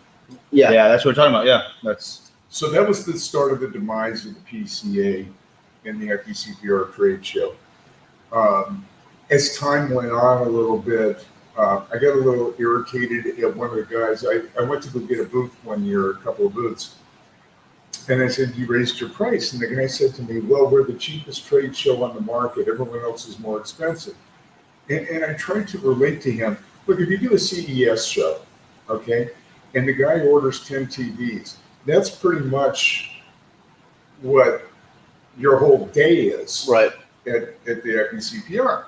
Yeah. Yeah, that's what we're talking about. Yeah, that's So that was the start of the demise of the PCA and the IPCPR trade show. As time went on a little bit, I got a little irritated at one of the guys. I went to go get a booth one year, a couple of booths. And I said, you raised your price. And the guy said to me, well, we're the cheapest trade show on the market. Everyone else is more expensive. And I tried to relate to him. Look, if you do a CES show, okay, and the guy orders 10 TVs, that's pretty much what your whole day is Right. at the IPCPR.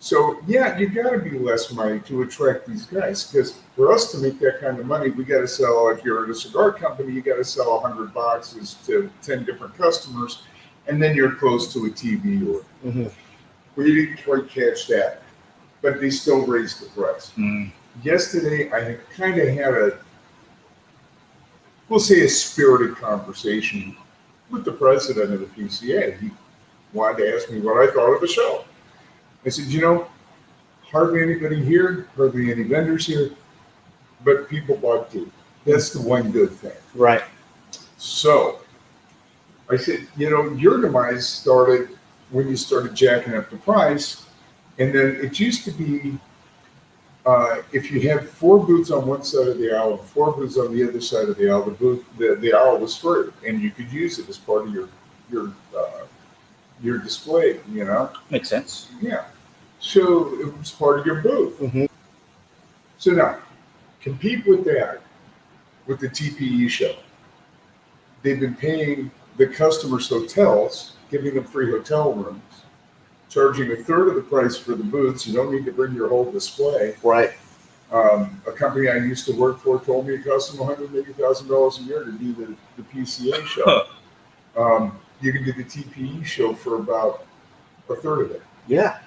So, yeah, you got to be less money to attract these guys, because for us to make that kind of money, we got to sell, if you're at a cigar company, you got to sell 100 boxes to 10 different customers, and then you're close to a TV order. Mm-hmm. We didn't quite catch that, but they still raised the price. Yesterday, I kind of had we'll say a spirited conversation with the president of the PCA. He wanted to ask me what I thought of the show. I said, you know, hardly anybody here, hardly any vendors here, but people bought tea. That's the one good thing. Right. So I said, you know, your demise started when you started jacking up the price. And then it used to be if you had 4 booths on one side of the aisle and 4 booths on the other side of the aisle, the aisle was free, and you could use it as part of your display, you know? makes sense. Yeah. So it was part of your booth. Mm-hmm. So now, compete with that, with the TPE show. They've been paying the customers' hotels, giving them free hotel rooms, charging a third of the price for the booths. You don't need to bring your whole display. Right. A company I used to work for told me it cost them $180,000 a year to do the PCA show. You can do the TPE show for about a third of it. Yeah.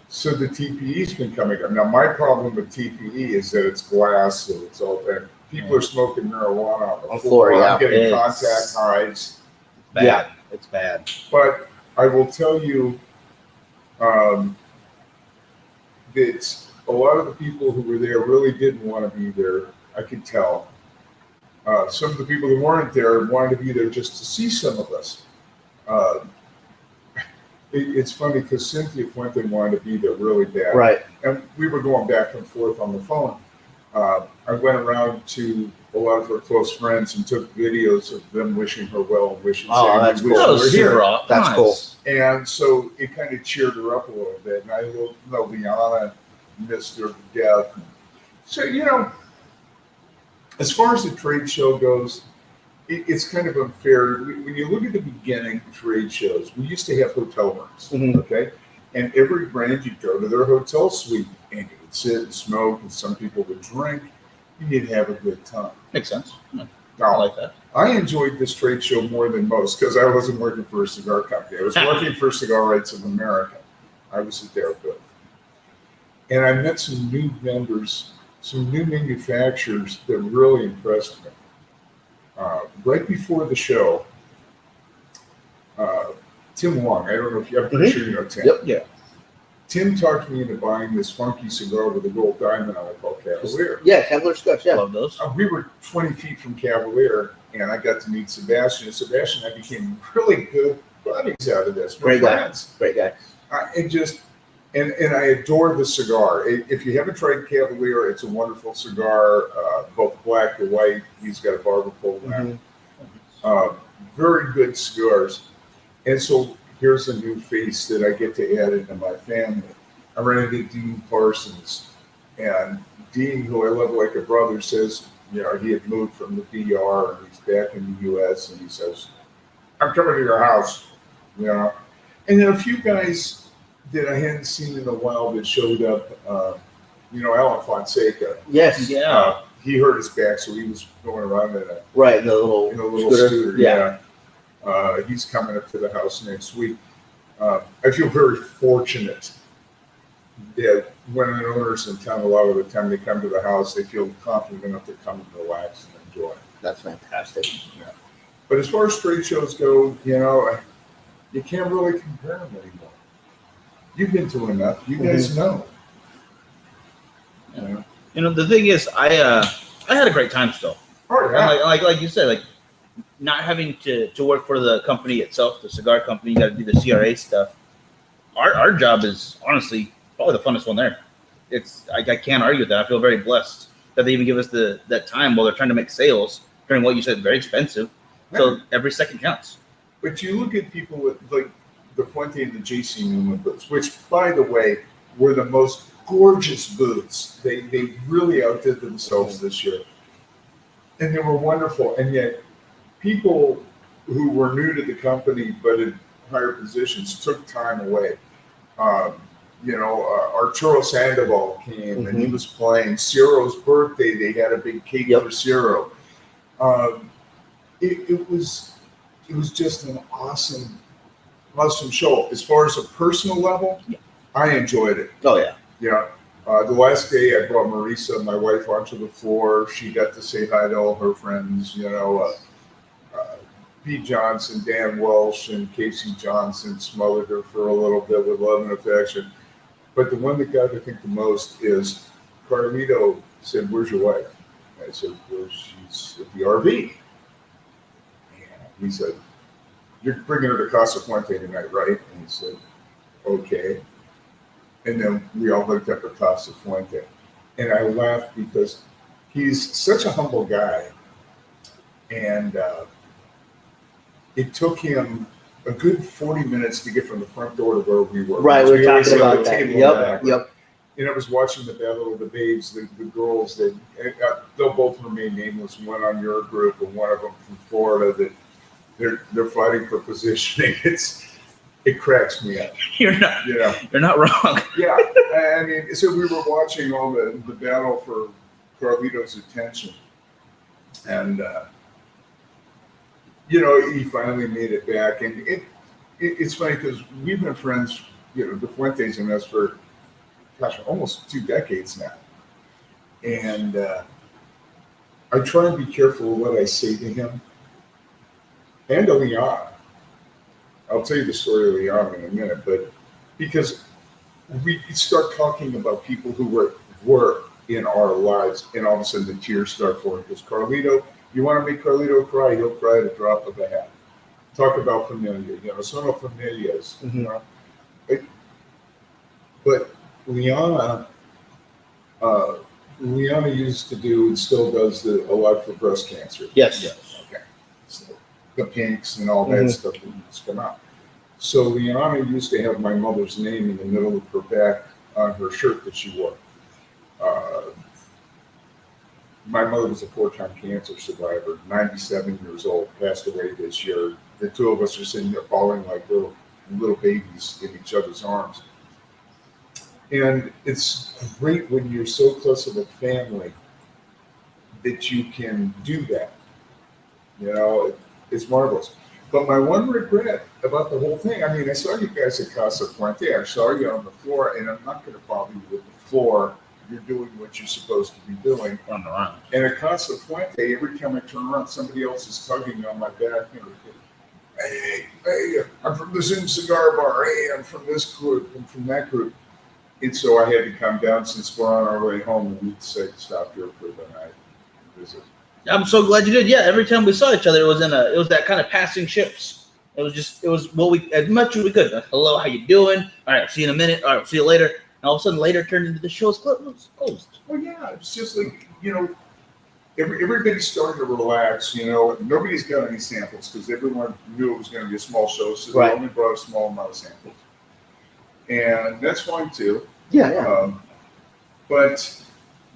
So the TPE's been coming up. Now, my problem with TPE is that it's glass, so it's all that. People are smoking marijuana on the floor. Yeah. I'm getting It's contact highs. Bad. Yeah. It's bad. But I will tell you that a lot of the people who were there really didn't want to be there. I could tell. Some of the people that weren't there wanted to be there just to see some of us. It's funny because Cynthia Fuente wanted to be there really bad. Right. And we were going back and forth on the phone. I went around to a lot of her close friends and took videos of them wishing her well and wishing Oh, saying that's we cool. wish That we was were here. super awesome. That's cool. And so it kind of cheered her up a little bit. And I know Liana missed her to death. So, you know, as far as the trade show goes, it's kind of unfair. When you look at the beginning of trade shows, we used to have hotel rooms, Mhm. okay? And every brand, you'd go to their hotel suite and you would sit and smoke, and some people would drink, and you'd have a good time. Makes sense. I Now, like that. I enjoyed this trade show more than most because I wasn't working for a cigar company. I was working for Cigar Rights of America. I was at their booth. And I met some new vendors some new manufacturers that really impressed me. Right before the show, Tim Long, I don't know if you, I'm pretty sure you know Tim. Yep. Yeah. Tim talked me into buying this funky cigar with a gold diamond on it called Cavalier. Yeah, Cavalier Scotch. Yeah. Love those. We were 20 feet from Cavalier, and I got to meet Sebastian. Sebastian and I became really good buddies out of this. We're Great guy. friends. Great guy. And I adore the cigar. If you haven't tried Cavalier, it's a wonderful cigar, both black and white. He's got a barber pole there. Very good cigars. And so here's a new face that I get to add into my family. I ran into Dean Parsons, and Dean, who I love like a brother, says, you know, he had moved from the DR and he's back in the U.S. and he says, "I'm coming to your house," you know. And then a few guys that I hadn't seen in a while that showed up, you know, Alan Fonseca. Yes. Yeah. He hurt his back, so he was going around in a Right. In the little, scooter. Yeah. He's coming up to the house next week. I feel very fortunate that when an owner's in town, a lot of the time they come to the house, they feel confident enough to come and relax and enjoy. That's fantastic. Yeah. But as far as trade shows go, you know, you can't really compare them anymore. You've been to enough. You guys know. Yeah. You know, the thing is, I had a great time still. Oh, yeah. And like you said, like not having to work for the company itself, the cigar company, you got to do the CRA stuff. Our job is honestly probably the funnest one there. It's I can't argue with that. I feel very blessed that they even give us that time while they're trying to make sales during what you said very expensive. So every second counts. But you look at people with like the Fuente and the JC Newman boots, which, by the way, were the most gorgeous boots. They really outdid themselves this year. And they were wonderful. And yet people who were new to the company but in higher positions took time away. You know, Arturo Sandoval came and he was playing. Ciro's birthday, they had a big cake for Ciro. It was just an awesome show. As far as a personal level, I enjoyed it. Oh yeah. Yeah. The last day I brought Marisa, my wife, onto the floor. She got to say hi to all her friends, you know, Pete Johnson, Dan Welsh, and Casey Johnson smothered her for a little bit with love and affection. But the one that got I think the most is Carlito said, "Where's your wife?" I said, "Well, she's at the RV." And he said, "You're bringing her to Casa Fuente tonight, right?" And he said, "Okay." And then we all hooked up at Casa Fuente. And I laughed because he's such a humble guy. And it took him a good 40 minutes to get from the front door to where we were. Right, we were always talking had about the that. table in the back. Yep. And I was watching the battle of the babes, the girls that they'll both remain nameless. One on your group and one of them from Florida that they're fighting for positioning. It cracks me up. You're not wrong. Yeah, I mean, so we were watching all the battle for Carlito's attention, and you know, he finally made it back, and it's funny because we've been friends, you know, the Fuentes and us for, gosh, almost 2 decades now, and I try and be careful of what I say to him and to Leon. I'll tell you the story of Leon in a minute, but because we start talking about people who were in our lives, and all of a sudden the tears start flowing. Because Carlito, you want to make Carlito cry, he'll cry at a drop of a hat. Talk about familia, you know, son of familias, you know. But Liana used to do and still does a lot for breast cancer. Yes. Okay. So the pinks and all that stuff that used to come out. So Liana used to have my mother's name in the middle of her back on her shirt that she wore. My mother was a 4-time cancer survivor, 97 years old, passed away this year. The two of us are sitting there bawling like little babies in each other's arms. And it's great when you're so close of a family that you can do that. You know, it's marvelous. But my one regret about the whole thing, I mean, I saw you guys at Casa Fuente. I saw you on the floor, and I'm not going to bother you with the floor you're doing what you're supposed to be doing. Running around. And at Casa Fuente, every time I turn around, somebody else is tugging on my back. Hey, I'm from the Zoom Cigar Bar. Hey, I'm from this group. I'm from that group. And so I had to come down since we're on our way home, and we decided to stop here for the night and visit. I'm so glad you did. Yeah, every time we saw each other, it was that kind of passing ships. It was what we, as much as we could. Hello, how you doing? All right, see you in a minute. All right, see you later. And all of a sudden, later turned into the show's closed. Well, yeah, it's just like, everybody's starting to relax. Nobody's got any samples because everyone knew it was going to be a small show, so they only brought a small amount of samples. And that's fine too. Yeah. But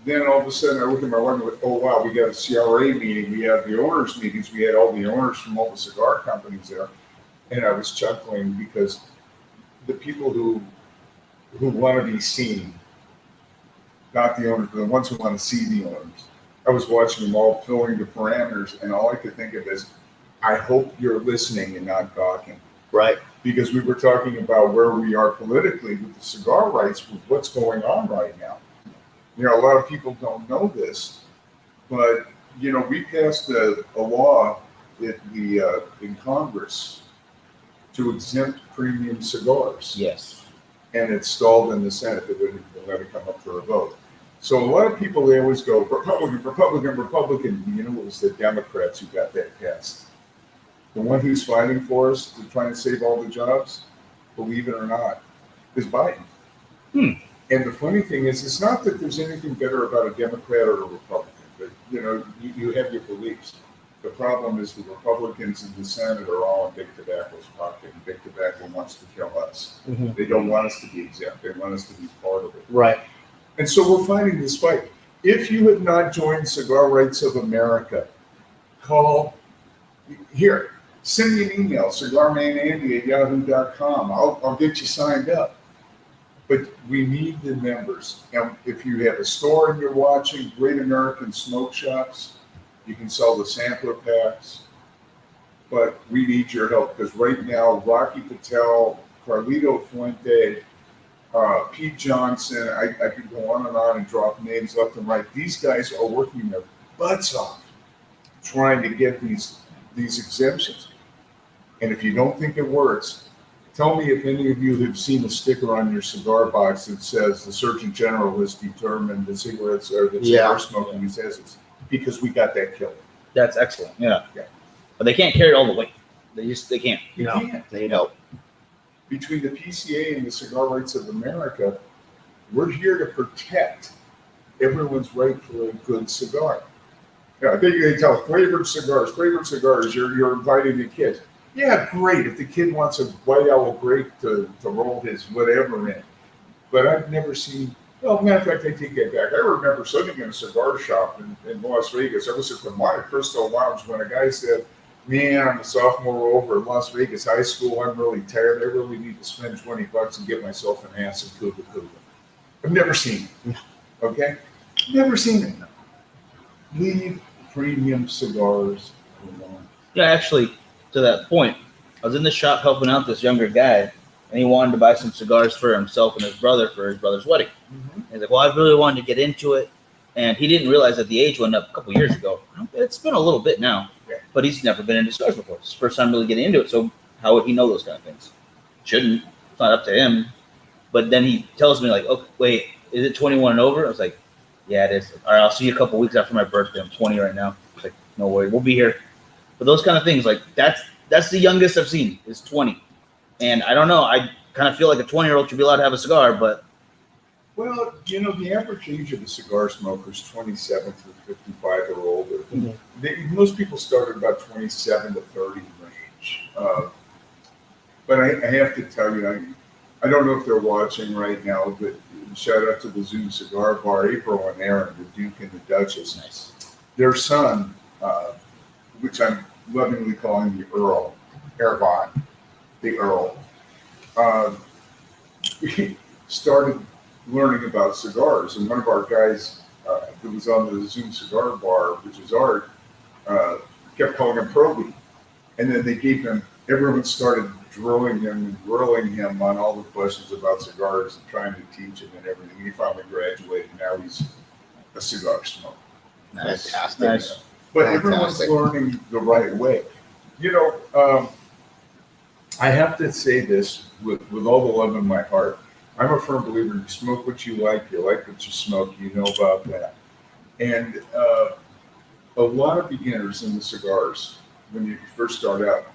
then all of a sudden I look at my wife and go, oh wow, we got a CRA meeting, we have the owners meetings, we had all the owners from all the cigar companies there. And I was chuckling because the people who want to be seen, not the owners, but the ones who want to see the owners. I was watching them all filling the parameters, and all I could think of is, I hope you're listening and not gawking. Right. Because we were talking about where we are politically with the cigar rights, with what's going on right now. A lot of people don't know this, but we passed a law in Congress to exempt premium cigars. Yes. And it stalled in the Senate. They wouldn't let it come up for a vote. So a lot of people, they always go, Republican, Republican, Republican. It was the Democrats who got that passed. The one who's fighting for us to try and save all the jobs, believe it or not, is Biden. And the funny thing is, it's not that there's anything better about a Democrat or a Republican, but you have your beliefs. The problem is the Republicans in the Senate are all in Big Tobacco's pocket, and Big Tobacco wants to kill us. Mm-hmm. They don't want us to be exempt. They want us to be part of it. Right. And so we're fighting this fight. If you have not joined Cigar Rights of America, call here. Send me an email, cigarmanandy@yahoo.com. I'll get you signed up. But we need the members. And if you have a store and you're watching, Great American Smoke Shops, you can sell the sampler packs. But we need your help because right now, Rocky Patel, Carlito Fuente, Pete Johnson, I could go on and drop names left and right. These guys are working their butts off trying to get these exemptions. And if you don't think it works, tell me if any of you have seen a sticker on your cigar box that says the Surgeon General has determined that cigarettes or that cigar smoking is hazardous, because we got that killed. That's excellent. Yeah. Yeah. But they can't carry it all the weight. They can't. You can't. They don't. Between the PCA and the Cigar Rights of America, we're here to protect everyone's right for a good cigar. I think they tell flavored cigars, you're inviting the kids. Yeah, great. If the kid wants a White Owl grape to roll his whatever in. But I've never seen, matter of fact, I take that back. I remember sitting in a cigar shop in Las Vegas. I was at the Monte Cristo Lounge when a guy said, man, I'm a sophomore over at Las Vegas High School. I'm really tired. I really need to spend $20 and get myself an acid Cuba Cuba. I've never seen it. Okay? Never seen it. Leave premium cigars alone. Yeah, actually, to that point, I was in the shop helping out this younger guy, and he wanted to buy some cigars for himself and his brother for his brother's wedding. Mm-hmm. He's like, well, I really wanted to get into it. And he didn't realize that the age went up a couple years ago. It's been a little bit now, but he's never been into cigars before. It's his first time really getting into it. So how would he know those kind of things? Shouldn't. It's not up to him. But then he tells me, like, oh, wait, is it 21 and over? I was like, yeah, it is. All right, I'll see you a couple weeks after my birthday. I'm 20 right now. It's like, no worry, we'll be here. But those kind of things, like, that's the youngest I've seen is 20. And I don't know. I kind of feel like a 20-year-old should be allowed to have a cigar, but. Well, the average age of a cigar smoker is 27 to 55 or older. Mm-hmm. Most people start at about 27 to 30 range. But I have to tell you, I don't know if they're watching right now, but shout out to the Zoom Cigar Bar, April and Aaron, the Duke and the Duchess. Nice. Their son, which I'm lovingly calling the Earl, Ervon, the Earl, we started learning about cigars, and one of our guys who was on the Zoom Cigar Bar, which is Art, kept calling him Proby, and then they gave him everyone started drilling him and grilling him on all the questions about cigars and trying to teach him and everything. He finally graduated. Now he's a cigar smoker. Nice. Fantastic. Nice. But Fantastic. everyone's learning the right way. You know, I have to say this with all the love in my heart. I'm a firm believer you smoke what you like what you smoke, you know about that. And a lot of beginners in the cigars, when you first start out,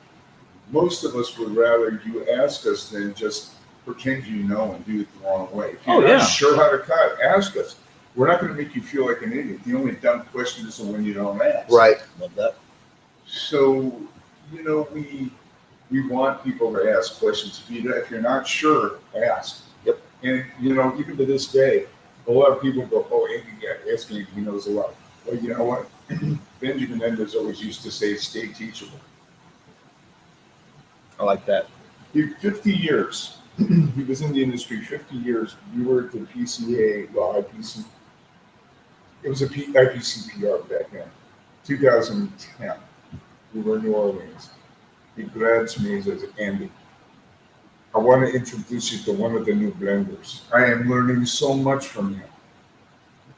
most of us would rather you ask us than just pretend you know and do it the wrong way. If you're not sure how to cut, ask us. We're not going to make you feel like an idiot. The only dumb question is the one you don't ask. Right. Love that. So, you know, we want people to ask questions. If you're not sure, ask. Yep. And, you know, even to this day, a lot of people go, oh, Andy, yeah, ask Andy, he knows a lot. Well, you know what? Benjamin Enders always used to say, stay teachable. I like that. 50 years. He was in the industry 50 years. We were at the PCA, well, IPC. It was a IPCPR back then, 2010. We were in New Orleans. He grabs me and says, Andy, I want to introduce you to one of the new blenders. I am learning so much from him.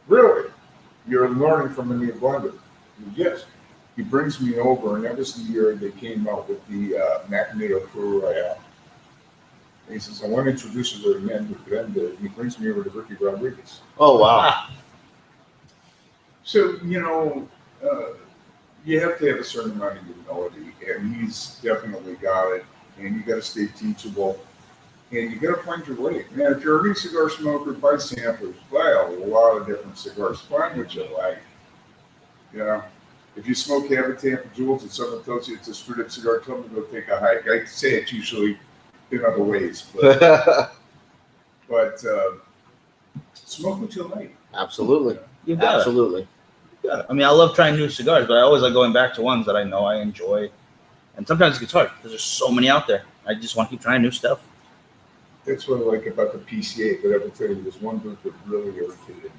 Really? You're learning from a new blender? Yes. He brings me over, and that was the year they came out with the Magneto Pro Royale. And he says, I want to introduce you to the man who blended. And he brings me over to Ricky Rodriguez. Oh, wow. So, you know, you have to have a certain amount of humility, and he's definitely got it. And you got to stay teachable, and you got to find your way. Man, if you're a new cigar smoker, buy samplers, buy a lot of different cigars. Find what you like. You know, if you smoke Habitat for Jewels and someone tells you it's a screwed up cigar, tell them to go take a hike. I say it usually in other ways, but smoke what you like. Absolutely. You got it. Absolutely. Yeah. I mean, I love trying new cigars, but I always like going back to ones that I know I enjoy. And sometimes it gets hard because there's so many out there. I just want to keep trying new stuff. That's what I like about the PCA, but I will tell you, there's one group that really irritated me.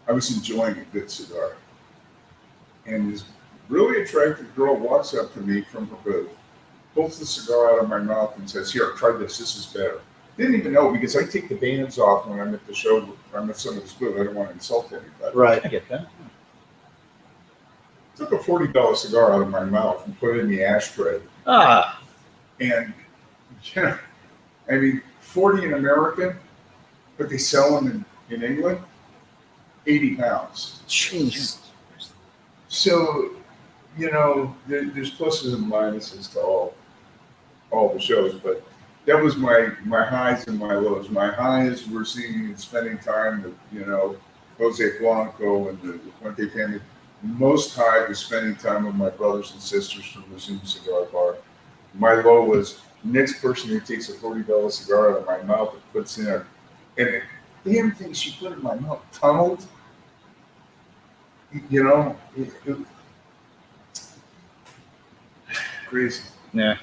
I was enjoying a good cigar, and this really attractive girl walks up to me from her booth, pulls the cigar out of my mouth and says, here, try this, this is better. Didn't even know, because I take the bands off when I'm at the show, I'm at somebody's booth, I don't want to insult anybody. Right. I get that. Took a $40 cigar out of my mouth and put it in the ashtray. Ah, And, yeah, I mean, 40 in America, but they sell them in England, 80 pounds. Jeez. So, you know, there's pluses and minuses to all the shows, but that was my highs and my lows. My highs were seeing and spending time with, you know, Jose Blanco and the Fuente family. Most high was spending time with my brothers and sisters from the Zoom Cigar Bar. My low was next person who takes a $40 cigar out of my mouth and puts in and the damn thing she put in my mouth tunneled. You know, crazy. yeah.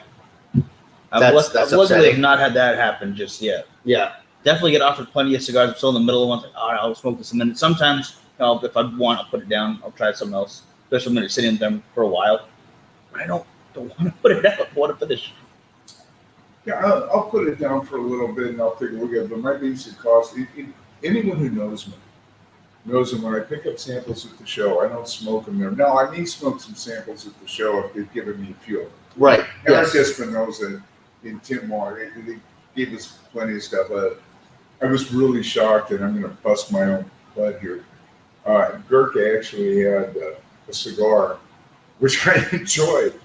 That's I've luckily upsetting. have not had that happen just yet. Yeah. Definitely get offered plenty of cigars. I'm still in the middle of one. Like, all right, I'll smoke this a minute. Sometimes, you know, if I want, I'll put it down. I'll try something else, especially when it's sitting there for a while. But I don't want to put it down. I want to finish. Yeah, I'll put it down for a little bit and I'll take a look at it. But my basic cost, anyone who knows me knows that when I pick up samples at the show, I don't smoke them there. Now, I may smoke some samples at the show if they've given me a few. Right. Eric Yes. Espinosa and Tim Moore, they gave us plenty of stuff. I was really shocked, and I'm going to bust my own butt here. Gurkha actually had a cigar, which I enjoyed.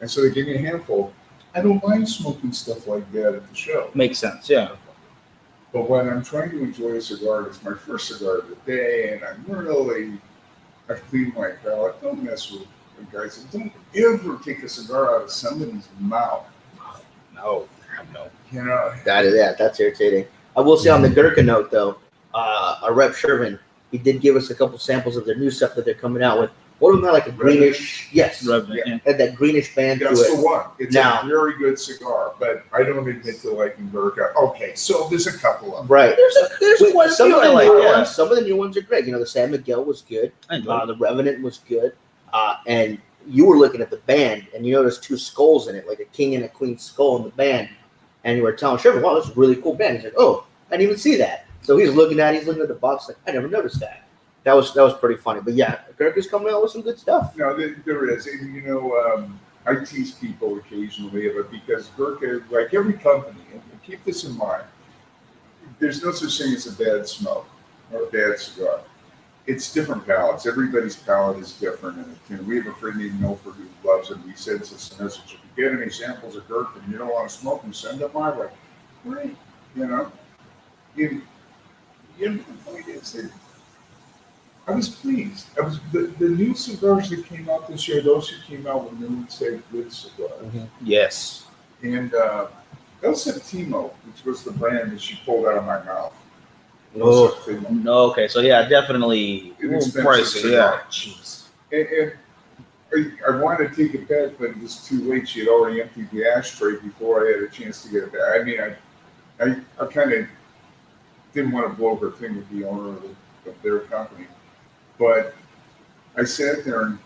And so they gave me a handful. I don't mind smoking stuff like that at the show. Makes sense, yeah. But when I'm trying to enjoy a cigar, it's my first cigar of the day, and I've cleaned my palate. Don't mess with the guys. Don't ever take a cigar out of somebody's mouth. No. You know, That's irritating. I will say on the Gurkha note, though, our rep Sherman, he did give us a couple samples of their new stuff that they're coming out with. One of them had like a greenish, yes, Revenant, yeah. had that greenish band to that's it. the one. It's Now- a very good cigar, but I don't admit to liking Gurkha. Okay, so there's a couple of them. Right. There's Wait, quite a some few of I the like, newer yeah. ones are great. You know, the San Miguel was good. I enjoy it. The Revenant was good. And you were looking at the band and you noticed two skulls in it, like a king and a queen skull in the band, and you were telling Trevor, "Wow, that's a really cool band." He's like, "Oh, I didn't even see that." So he's looking at the box, like, "I never noticed that." That was pretty funny. But yeah, Kirk is coming out with some good stuff. No, there is. And, I tease people occasionally of it because Gurkha, like every company, and keep this in mind, there's no such thing as a bad smoke or a bad cigar. It's different palates. Everybody's palate is different. And we have a friend named Milford who loves it. He sends us a message. If you get any samples of Gurkha and you don't want to smoke them, send them my way. Great. You, the point is that I was pleased. I was the new cigars that came out this year. Those who came out with new and say good cigars. Yes. And El Septimo, which was the brand that she pulled out of my mouth. Oh. El Septimo. No. Okay. So yeah, definitely An a little expensive pricey. cigar. Yeah. Jeez. And I wanted to take it back, but it was too late. She had already emptied the ashtray before I had a chance to get it back. I mean, I kind of didn't want to blow her thing with the owner of their company. But I sat there and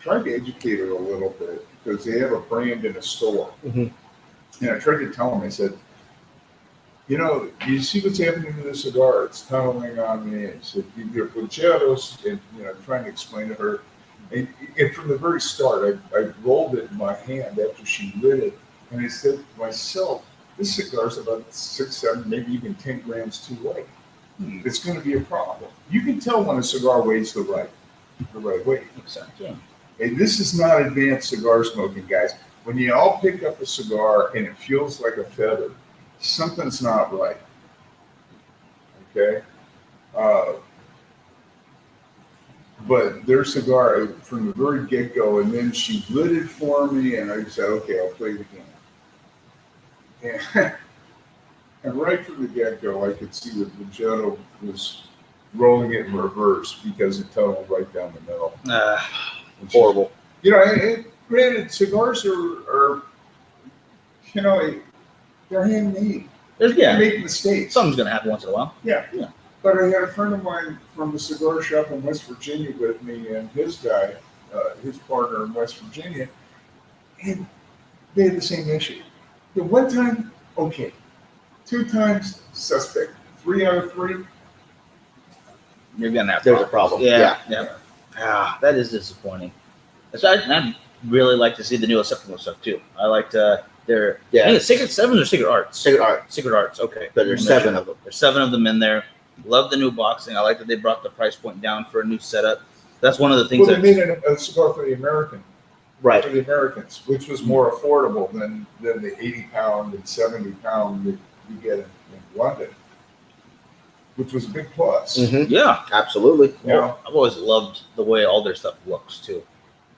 tried to educate her a little bit because they have a brand in a store. Mhm. And I tried to tell them, I said, you see what's happening to the cigar? It's tunneling on me. I said, you're pucheros, and, trying to explain to her. And from the very start, I rolled it in my hand after she lit it. And I said to myself, this cigar's about 6, 7, maybe even 10 grams too light. It's going to be a problem. You can tell when a cigar weighs the right weight. Exactly. And this is not advanced cigar smoking, guys. When you all pick up a cigar and it feels like a feather, something's not right. Okay? But their cigar, from the very get-go, and then she lit it for me, and I said, okay, I'll play the game. And right from the get-go, I could see that Vegeta was rolling it in reverse because it tunneled right down the middle. Horrible. And granted, cigars are they're handmade. There's They yeah. make mistakes. Something's gonna happen once in a while. Yeah. Yeah. But I had a friend of mine from the cigar shop in West Virginia with me, and his guy, his partner in West Virginia, and they had the same issue. The one time, okay. 2 times, suspect. 3 out of 3. You're gonna have There's a problems. problem. Yeah. That is disappointing. So I'd really like to see the new Acceptable stuff too. I liked their I think it's Secret Sevens or Secret Arts. Secret Art. Secret Arts. Okay. But there's 7 of them. There's 7 of them in there. Love the new boxing. I like that they brought the price point down for a new setup. That's one of the things Well, they made a cigar for the American. Right. For the Americans, which was more affordable than the 80-pound and 70-pound that you get in London, which was a big plus. Mm-hmm. Yeah. Absolutely. Well, I've always loved the way all their stuff looks too.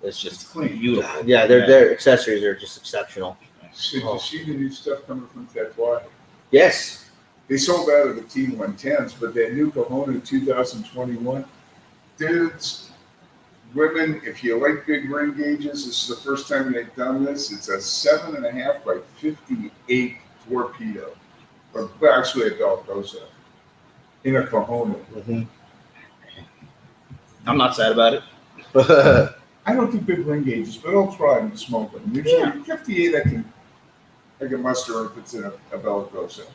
It's just It's clean. beautiful. Yeah, their accessories are just exceptional. Did you see the new stuff coming from Tatuaje? Yes. They sold out of the T110s, but that new Kahuna 2021, dudes, women, if you like big ring gauges, this is the first time they've done this. It's a 7.5 by 58 torpedo, or actually a Belcosa, in a Kahuna. Mm-hmm. I'm not sad about it. I don't do big ring gauges, but I'll try them to smoke them. Usually 58 I can muster if it's in a Belcosa.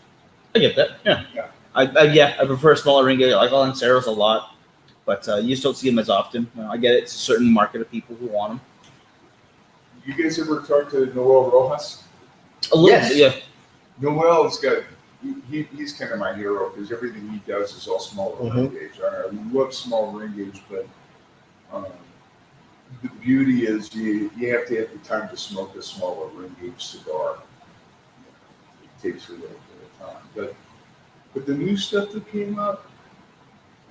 I get that. Yeah. Yeah. I prefer a smaller ring gauge. I like Lanceros a lot, but you just don't see them as often. I get it. It's a certain market of people who want them. You guys ever talk to Noel Rojas? A little Yes. bit, yeah. Noel's got, he's kind of my hero because everything he does is all smaller ring gauge. I love small ring gauge, but the beauty is you have to have the time to smoke a smaller ring gauge cigar. It takes a little bit of time. But the new stuff that came up,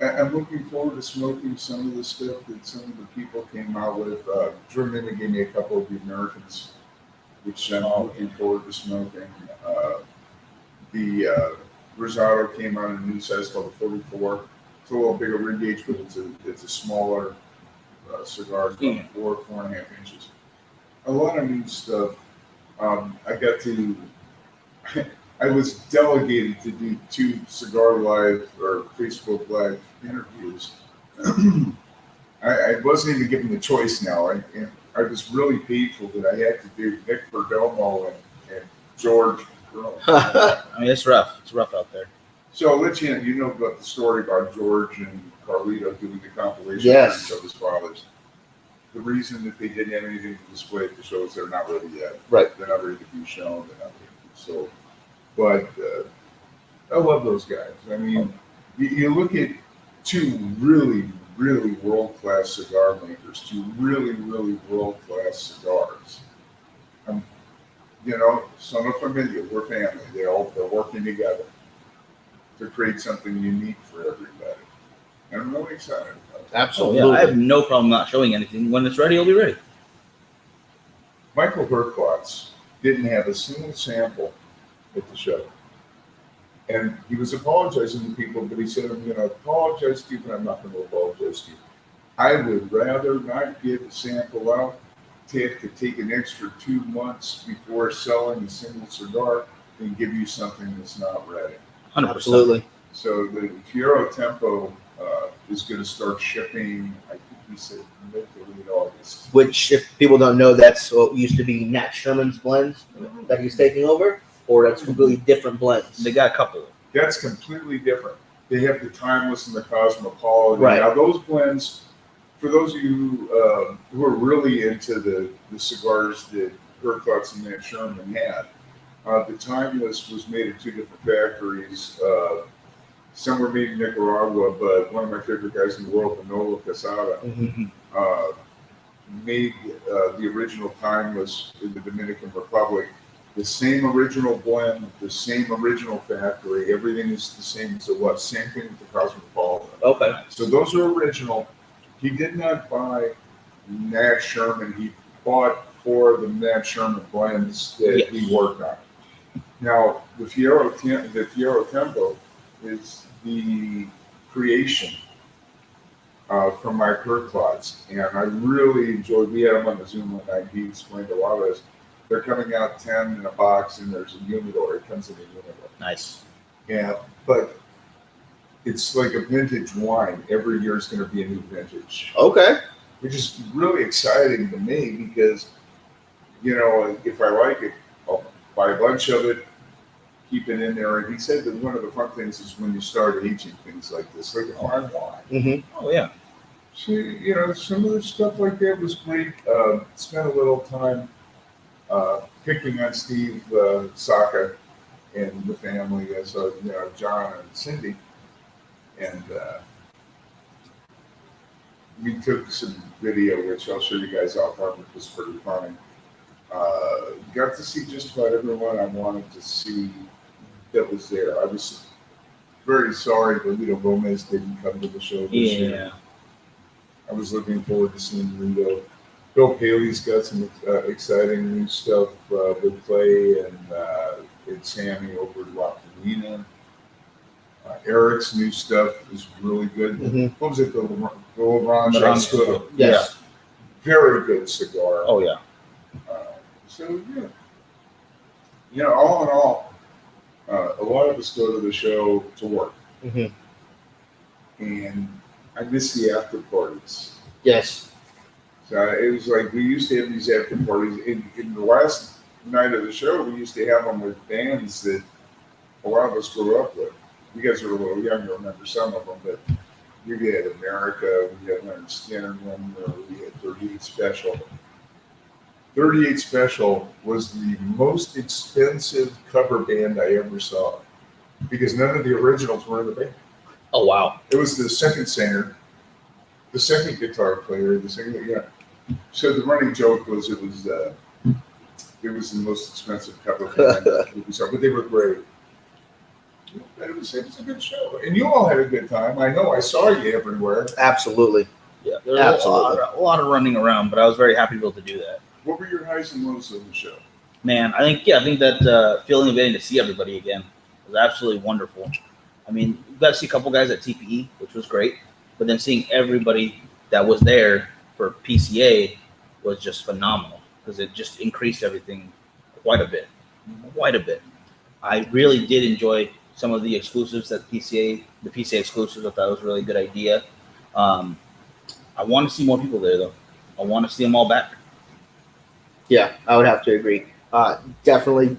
I'm looking forward to smoking some of the stuff that some of the people came out with. Germany gave me a couple of the Americans, which I'm looking forward to smoking. The Rosado came out in a new size called the 44. It's a little bigger ring gauge, but it's a smaller cigar, it's about 4.5 inches. A lot of new stuff. I was delegated to do 2 Cigar Live or Facebook Live interviews. I wasn't even given the choice now. I was really painful that I had to do Nick Perdomo and George. I mean, it's rough. It's rough out there. So I'll let you know about the story about George and Carlito doing the compilation Yes. of his fathers. The reason that they didn't have anything to display at the show is they're not ready yet. Right. They're not ready to be shown. They're not ready to be sold. But I love those guys. I mean, you look at two really, really world-class cigar makers, two really, really world-class cigars. You know, son of familia, we're family. They're working together to create something unique for everybody. And I'm really excited about it. Oh, Absolutely. yeah, I have no problem not showing anything. When it's ready, it'll be ready. Michael Herklotz didn't have a single sample at the show. And he was apologizing to people, but he said, I'm going to apologize to you, but I'm not going to apologize to you. I would rather not give a sample out to have to take an extra 2 months before selling a single cigar than give you something that's not ready. 100%. Absolutely. So the Fiero Tempo is going to start shipping, I think he said mid to late August. Which, if people don't know, that's what used to be Nat Sherman's blends that he's taking over, or that's completely different blends. They got a couple. That's completely different. They have the Timeless and the Cosmopolitan. Right. Now those blends, for those of you who are really into the cigars that Herklotz and Nat Sherman had, the Timeless was made at two different factories. Some were made in Nicaragua, but one of my favorite guys in the world, Manolo Casada, made the original Timeless in the Dominican Republic. The same original blend, the same original factory, everything is the same as it was. Same thing with the Cosmopolitan. Okay. So those are original. He did not buy Nat Sherman. He bought 4 of the Nat Sherman blends that he worked on. Now, the Fiero Tempo is the creation from Mike Herklotz, and I really enjoyed. We had him on the Zoom one night. He explained a lot of this. They're coming out 10 in a box, and there's a humidor. It comes in a humidor. Nice. Yeah, but it's like a vintage wine. Every year is going to be a new vintage, Okay. which is really exciting to me because, you know, if I like it, I'll buy a bunch of it, keep it in there. And he said that one of the fun things is when you start aging things like this, like a fine wine. Mm-hmm. Oh, yeah. So, you know, some of the stuff like that was great. Spent a little time picking on Steve Saka and the family, so you know, John and Cindy, and we took some video, which I'll show you guys off on. It was pretty funny. Got to see just about everyone I wanted to see that was there. I was very sorry that Lito Gomez didn't come to the show this year. Yeah. I was looking forward to seeing Lito. Bill Paley's got some exciting new stuff with Clay and Sammy over at La Canina. Eric's new stuff is really good. Mhm. What was it? The LeBron Shot? Yes. Very good cigar. Oh, yeah. So, yeah. You know, all in all, a lot of us go to the show to work. Mhm. And I miss the after parties. Yes. So it was like we used to have these after parties. In the last night of the show, we used to have them with bands that a lot of us grew up with. You guys are a little younger, remember some of them, but we had America, we had Leonard Skinner, we had 38 Special. 38 Special was the most expensive cover band I ever saw because none of the originals were in the band. Oh, wow. It was the second singer, the second guitar player, the second, yeah. So the running joke was it was the most expensive cover band that we saw, but they were great. But it was a good show, and you all had a good time. I know I saw you everywhere. Absolutely. Yeah. There was Absolutely. a lot of running around, but I was very happy to be able to do that. What were your highs and lows of the show? Man, I think that feeling of getting to see everybody again was absolutely wonderful. I mean, you got to see a couple guys at TPE, which was great, but then seeing everybody that was there for PCA was just phenomenal because it just increased everything quite a bit. I really did enjoy some of the exclusives that the PCA exclusives. I thought was a really good idea. I want to see more people there though. I want to see them all back. Yeah, I would have to agree. Definitely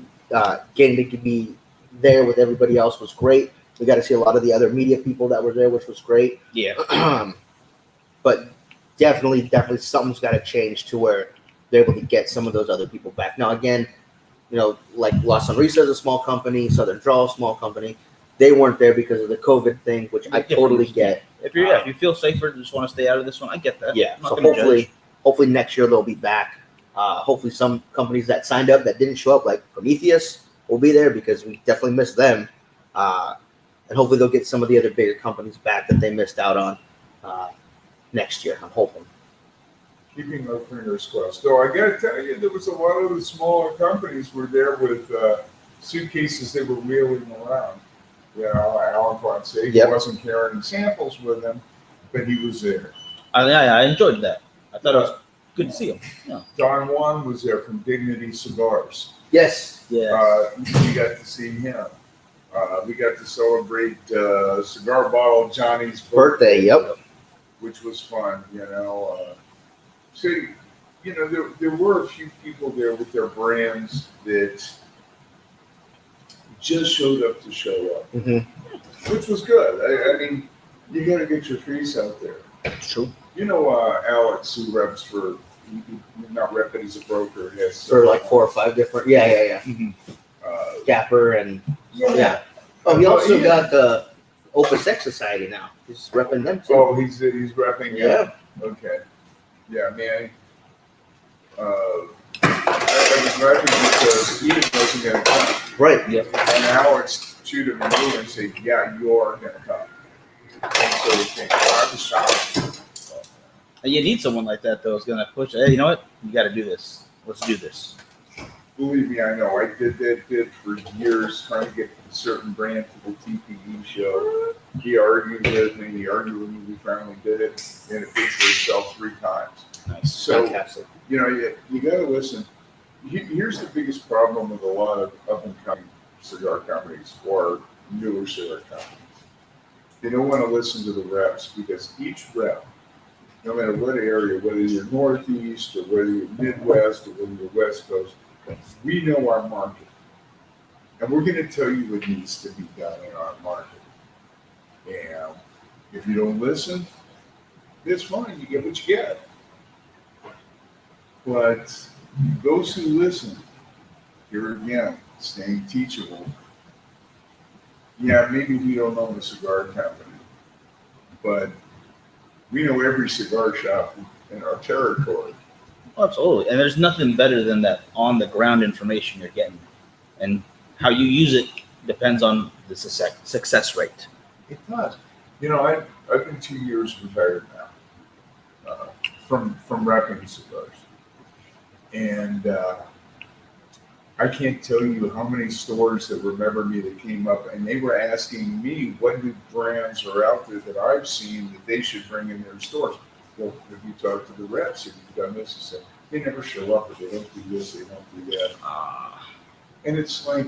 getting to be there with everybody else was great. We got to see a lot of the other media people that were there, which was great. Yeah. But definitely something's got to change to where they're able to get some of those other people back. Now, again, like Los Sonrisas is a small company, Southern Draw, a small company. They weren't there because of the COVID thing, which I totally get. If you feel safer, just want to stay out of this one, I get that. Yeah, I'm not so gonna judge. hopefully next year they'll be back. Hopefully some companies that signed up that didn't show up, like Prometheus, will be there because we definitely missed them. And hopefully they'll get some of the other bigger companies back that they missed out on next year. I'm hoping. Keeping our fingers crossed. Though I got to tell you, there was a lot of the smaller companies were there with suitcases they were wheeling around. Alan Fonseca Yep. wasn't carrying samples with him, but he was there. I enjoyed that. I thought it was good to see him. Yeah. Don Juan was there from Dignity Cigars. Yes. Yeah. We got to see him. We got to celebrate Cigar Bottle Johnny's Birthday. Yep. which was fun. So there were a few people there with their brands that just showed up to show up, which was good. I mean, you got to get your face out there. That's true. Alex, who reps for, not rep, but he's a broker. Has For like 4 or 5 different. Yeah. Dapper and yeah. Oh, he also got the Opus X Society now. He's repping them too. Oh, he's repping. Yeah. Okay. Yeah, man. I was repping because Ian wasn't going to come. Right. Yeah. And Alex chewed him in the ear and said, "Yeah, you are going to come." And so we think, I was shocked. And you need someone like that though. Who's gonna push. Hey, you know what? You got to do this. Let's do this. Believe me, I know. I did that bit for years, trying to get a certain brand to the TBG show. He argued with me. We finally did it, and it paid for itself 3 times. Nice. So, Fantastic. you got to listen. Here's the biggest problem with a lot of up-and-coming cigar companies or newer cigar companies. They don't want to listen to the reps because each rep, no matter what area, whether you're Northeast or whether you're Midwest or whether you're West Coast, we know our market. And we're going to tell you what needs to be done in our market. And if you don't listen, it's fine. You get what you get. But those who listen, here again, staying teachable. Yeah, maybe we don't own a cigar company, but we know every cigar shop in our territory. Oh, absolutely. And there's nothing better than that on the ground information you're getting, and how you use it depends on the success rate. It does. I've been 2 years retired now from repping cigars, and I can't tell you how many stores that remember me that came up and they were asking me what new brands are out there that I've seen that they should bring in their stores. Well, have you talked to the reps? Have you done this? I said, they never show up, or they don't do this, they don't do that. And it's like,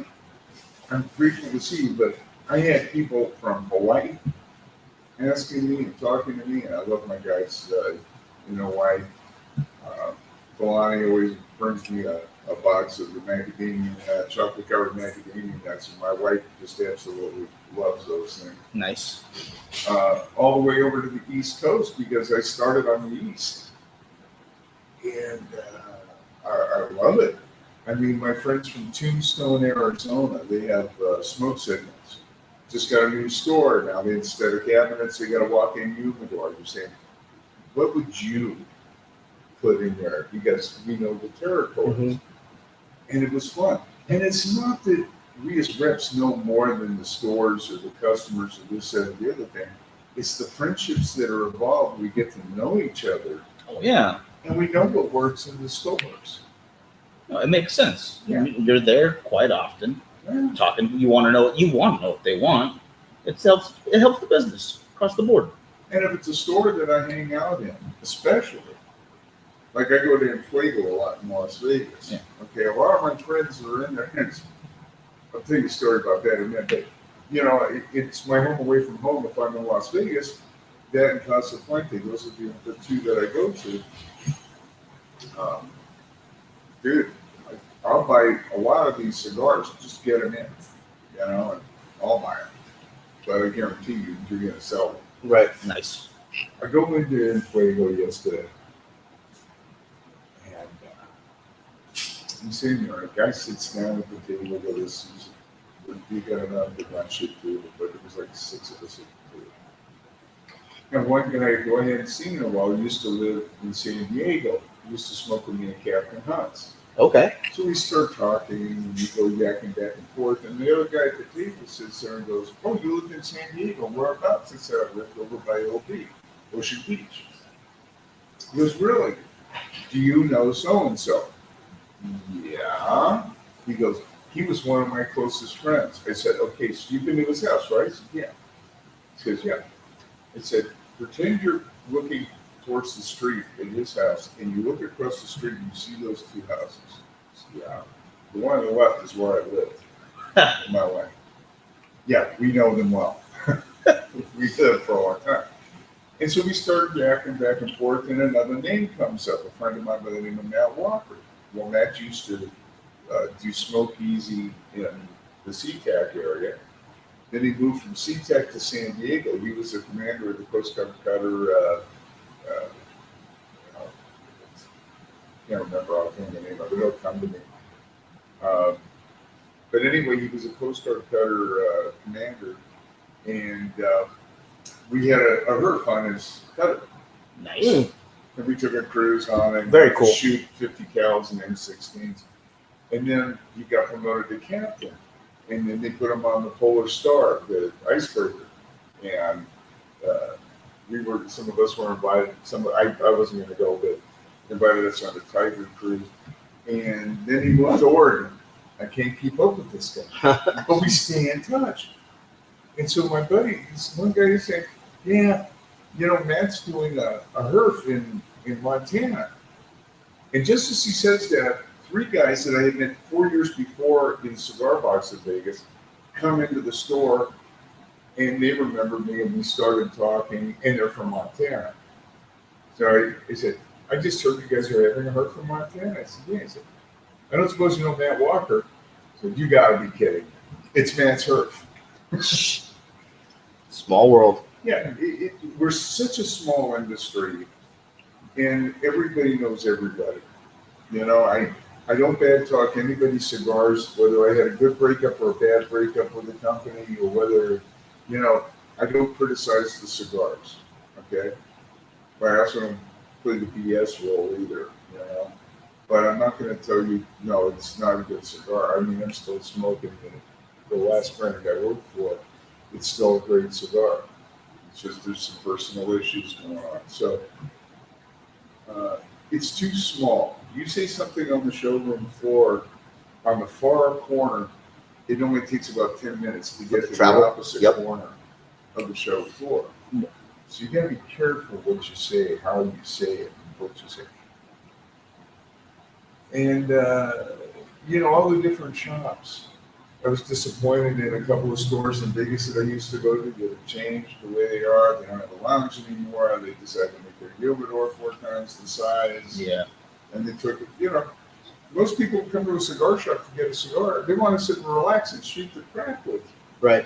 I'm grateful to see, but I had people from Hawaii asking me and talking to me, and I love my guys. Why? Kalani always brings me a box of the macadamia, chocolate-covered macadamia nuts, and my wife just absolutely loves those things. Nice. All the way over to the East Coast because I started on the East. And I love it. I mean, my friends from Tombstone, Arizona, they have smoke signals. Just got a new store now. Instead of cabinets, they got a walk-in humidor. You're saying, what would you put in there? Because we know the territories. And it was fun. And it's not that we as reps know more than the stores or the customers or this, that, or the other thing. It's the friendships that are involved. We get to know each other. Oh yeah. And we know what works in the stores. No, it makes sense. Yeah. You're there quite often, talking. You want to know what they want. It helps the business across the board. And if it's a store that I hang out in, especially, like I go to Inflago a lot in Las Vegas. Yeah. Okay, a lot of my friends are in there. I'll tell you a story about that in a minute. But, it's my home away from home if I'm in Las Vegas. that and Casa Fuente, those are the two that I go to. Dude, I'll buy a lot of these cigars, just get them in, and I'll buy them. But I guarantee you, you're going to sell them. Right. Nice. I go into Fuego yesterday, and I'm sitting there. A guy sits down at the table with us. We got enough to run shit table, but it was like 6 of us at the table. And one guy I go ahead and seen in a while used to live in San Diego. He used to smoke with me at Captain Hunt's. Okay. So we start talking, and we go yakking back and forth, and the other guy at the table sits there and goes, "Oh, you live in San Diego? Whereabouts?" I said, "I lived over by OB, Ocean Beach." He goes, "Really? Do you know so-and-so?" "Yeah." He goes, "He was one of my closest friends." I said, "Okay, so you've been to his house, right?" I said, "Yeah." He says, "Yeah." I said, "Pretend you're looking towards the street in his house, and you look across the street and you see those two houses." I said, "Yeah. The one on the left is where I lived in my life." "Yeah, we know them well. We lived for a long time." And so we started yakking back and forth, and another name comes up, a friend of mine by the name of Matt Walker. Well, Matt used to do Smoke Easy in the SeaTac area. Then he moved from SeaTac to San Diego. He was the commander of the Coast Guard cutter. I can't remember offhand the name of it. It'll come to me. But anyway, he was a Coast Guard cutter commander, and we had a Herf on his cutter. Nice. And we took a cruise on it. Very cool. Shoot 50 cals and M16s. And then he got promoted to captain. And then they put him on the Polar Star, the icebreaker. And some of us were invited. I wasn't going to go, but invited us on the Tiger cruise. And then he moved to Oregon. I can't keep up with this guy. But we stay in touch. And so my buddy, this one guy is saying, "Yeah, Matt's doing a Herf in Montana." And just as he says that, 3 guys that I had met 4 years before in Cigar Box in Vegas come into the store, and they remember me, and we started talking, and they're from Montana. So I said, "I just heard you guys are having a Herf from Montana." I said, "Yeah." He said, "I don't suppose you know Matt Walker." I said, "You got to be kidding. It's Matt's Herf." Small world. Yeah, we're such a small industry, and everybody knows everybody. I don't bad talk anybody's cigars, whether I had a good breakup or a bad breakup with the company, or whether, I don't criticize the cigars, okay? But I also don't play the BS role either, But I'm not going to tell you, no, it's not a good cigar. I mean, I'm still smoking the last brand I worked for. It's still a great cigar. It's just there's some personal issues going on. So it's too small. You say something on the showroom floor on the far corner, it only takes about 10 minutes to get to the opposite corner of the show floor. So you got to be careful what you say, how you say it, and what you say. And, all the different shops. I was disappointed in a couple of stores in Vegas that I used to go to that have changed the way they are. They don't have a lounge anymore. They decided to make their humidor 4 times the size. Yeah. And they took it, most people come to a cigar shop to get a cigar. They want to sit and relax and shoot the crap with you. Right.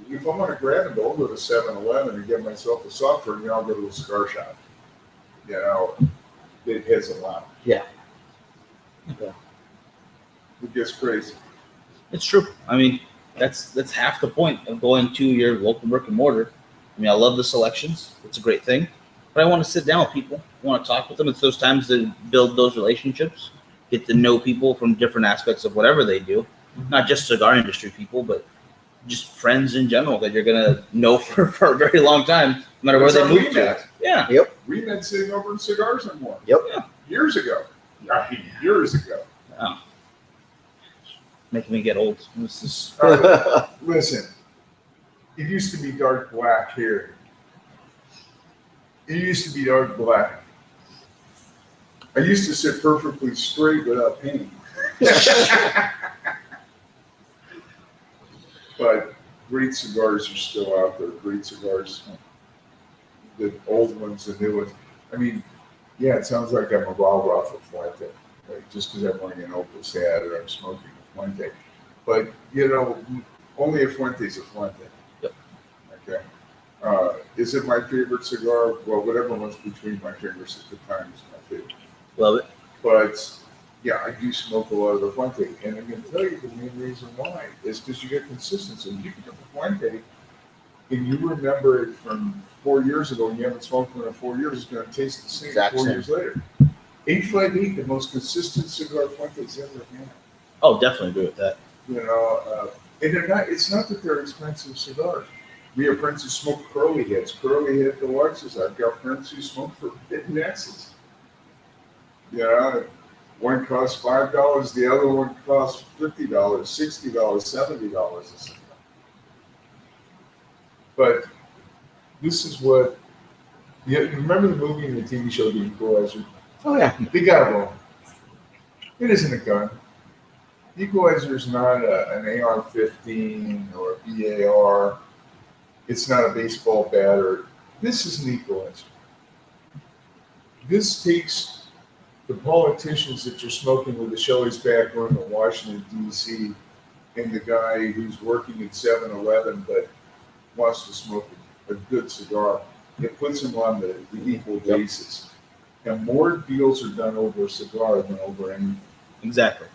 If I want to grab and go to 7-Eleven and get myself a soft drink, I'll go to a cigar shop. It has a lot. Yeah. It gets crazy. It's true. I mean, that's half the point of going to your local brick and mortar. I mean, I love the selections. It's a great thing. But I want to sit down with people. I want to talk with them. It's those times to build those relationships, get to know people from different aspects of whatever they do. Not just cigar industry people, but just friends in general that you're going to know for a very long time, no matter where they move to. Yeah. Yep. We met sitting over in Cigars and More. Yep. Yeah. Years ago. I mean, years ago. Oh. Making me get old. This is Listen, it used to be dark black here. It used to be dark black. I used to sit perfectly straight without pain. But great cigars are still out there. Great cigars, the old ones, the new ones. I mean, yeah, it sounds like I'm a off of Fuente, right? Just because I'm wearing an Opus hat or I'm smoking a Fuente. But, only a Fuente's a Fuente. Yep. Okay. Is it my favorite cigar? Well, whatever was between my fingers at the time is my favorite. Love it. But yeah, I do smoke a lot of the Fuente, and I'm going to tell you the main reason why is because you get consistency. You can get the Fuente, and you remember it from 4 years ago, and you haven't smoked one in 4 years. It's going to taste the same Exact 4 same. years later. 858, the most consistent cigar Fuente's ever had. Oh, definitely agree with that. And they're not. It's not that they're expensive cigars. We have friends who smoke curly heads, curly head deluxes. I've got friends who smoke forbidden X's. One costs $5, the other one costs $50, $60, $70. But this is what. Remember the movie and the TV show The Equalizer? Oh yeah. They got it wrong. It isn't a gun. The Equalizer is not an AR-15 or a BAR. It's not a baseball bat. This is an equalizer. This takes the politicians that you're smoking with the Shelley's back room in Washington, D.C., and the guy who's working at 7-Eleven but wants to smoke a good cigar. It puts them on the equal basis. And more deals are done over a cigar than over anything. Exactly.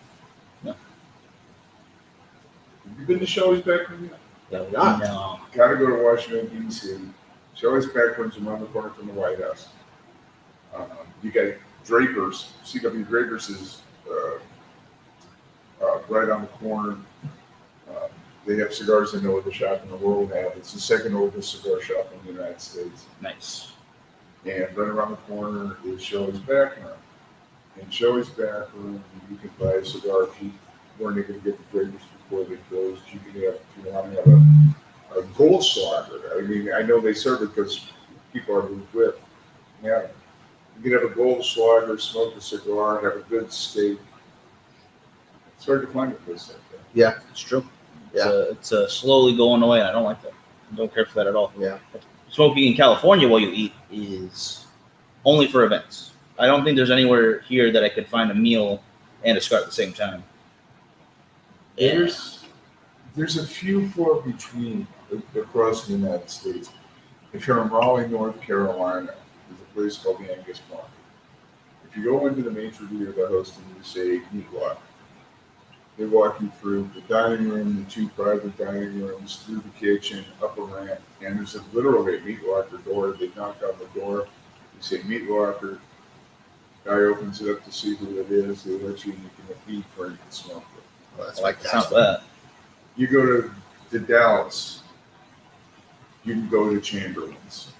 Have you been to Shelley's back room yet? No. Gotta go to Washington, D.C. Shelley's back room's around the corner from the White House. You got Draper's. C.W. Draper's is right on the corner. They have cigars that no other shop in the world have. It's the second oldest cigar shop in the United States. Nice. And right around the corner is Shelley's back room. In Shelley's back room, you can buy a cigar if you weren't able to get the Draper's before they closed. You can have, if you want to have a gold slaughter. I mean, I know they serve it because people are moved with. Yeah. You can have a gold slaughter, smoke a cigar, have a good steak. It's hard to find a place like that. Yeah. It's true. Yeah. It's slowly going away, and I don't like that. I don't care for that at all. Yeah. Smoking in California while you eat is only for events. I don't think there's anywhere here that I could find a meal and a cigar at the same time. There's a few far between across the United States. If you're in Raleigh, North Carolina, there's a place called the Angus Market. If you go into the maitre d' or the host and you say meat walk, they walk you through the dining room, the two private dining rooms, through the kitchen, up a ramp, and there's literally a meat locker door. They knock on the door, you say meat locker, guy opens it up to see who it is, they let you eat or you can smoke it. Well, that's I like the fantastic. sound of that. You go to Dallas, you can go to Chamberlain's.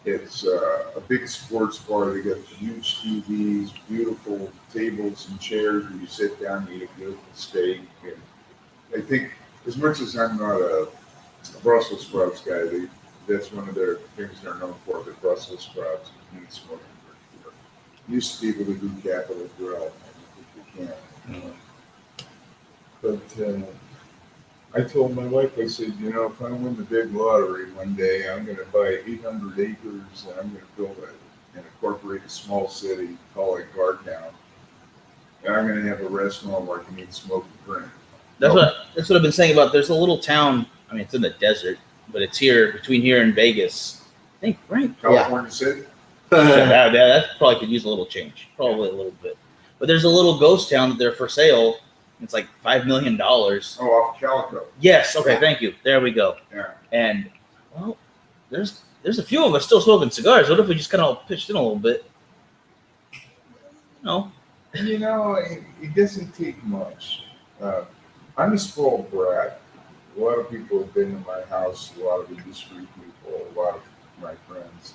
It's a big sports bar. They got huge TVs, beautiful tables and chairs where you sit down and eat a beautiful steak. And I think, as much as I'm not a Brussels sprouts guy, that's one of their things they're known for, the Brussels sprouts. Meat smoking. Used to be able to do Capitol Grill. I think you can. But I told my wife, I said, if I win the big lottery one day, I'm going to buy 800 acres and I'm going to build and incorporate a small city, call it Gartown. And I'm going to have a restaurant where I can eat smoked drink. That's what I've been saying about. There's a little town. I mean, it's in the desert, but it's here between here and Vegas. I think, right? California City? That probably could use a little change, probably a little bit. But there's a little ghost town that they're for sale. It's like $5 million. Oh, off Calico. Yes. Okay. Thank you. There we go. Yeah. And well, there's a few of us still smoking cigars. What if we just kind of pitched in a little bit? No. It doesn't take much. I'm a spoiled brat. A lot of people have been in my house, a lot of industry people, a lot of my friends.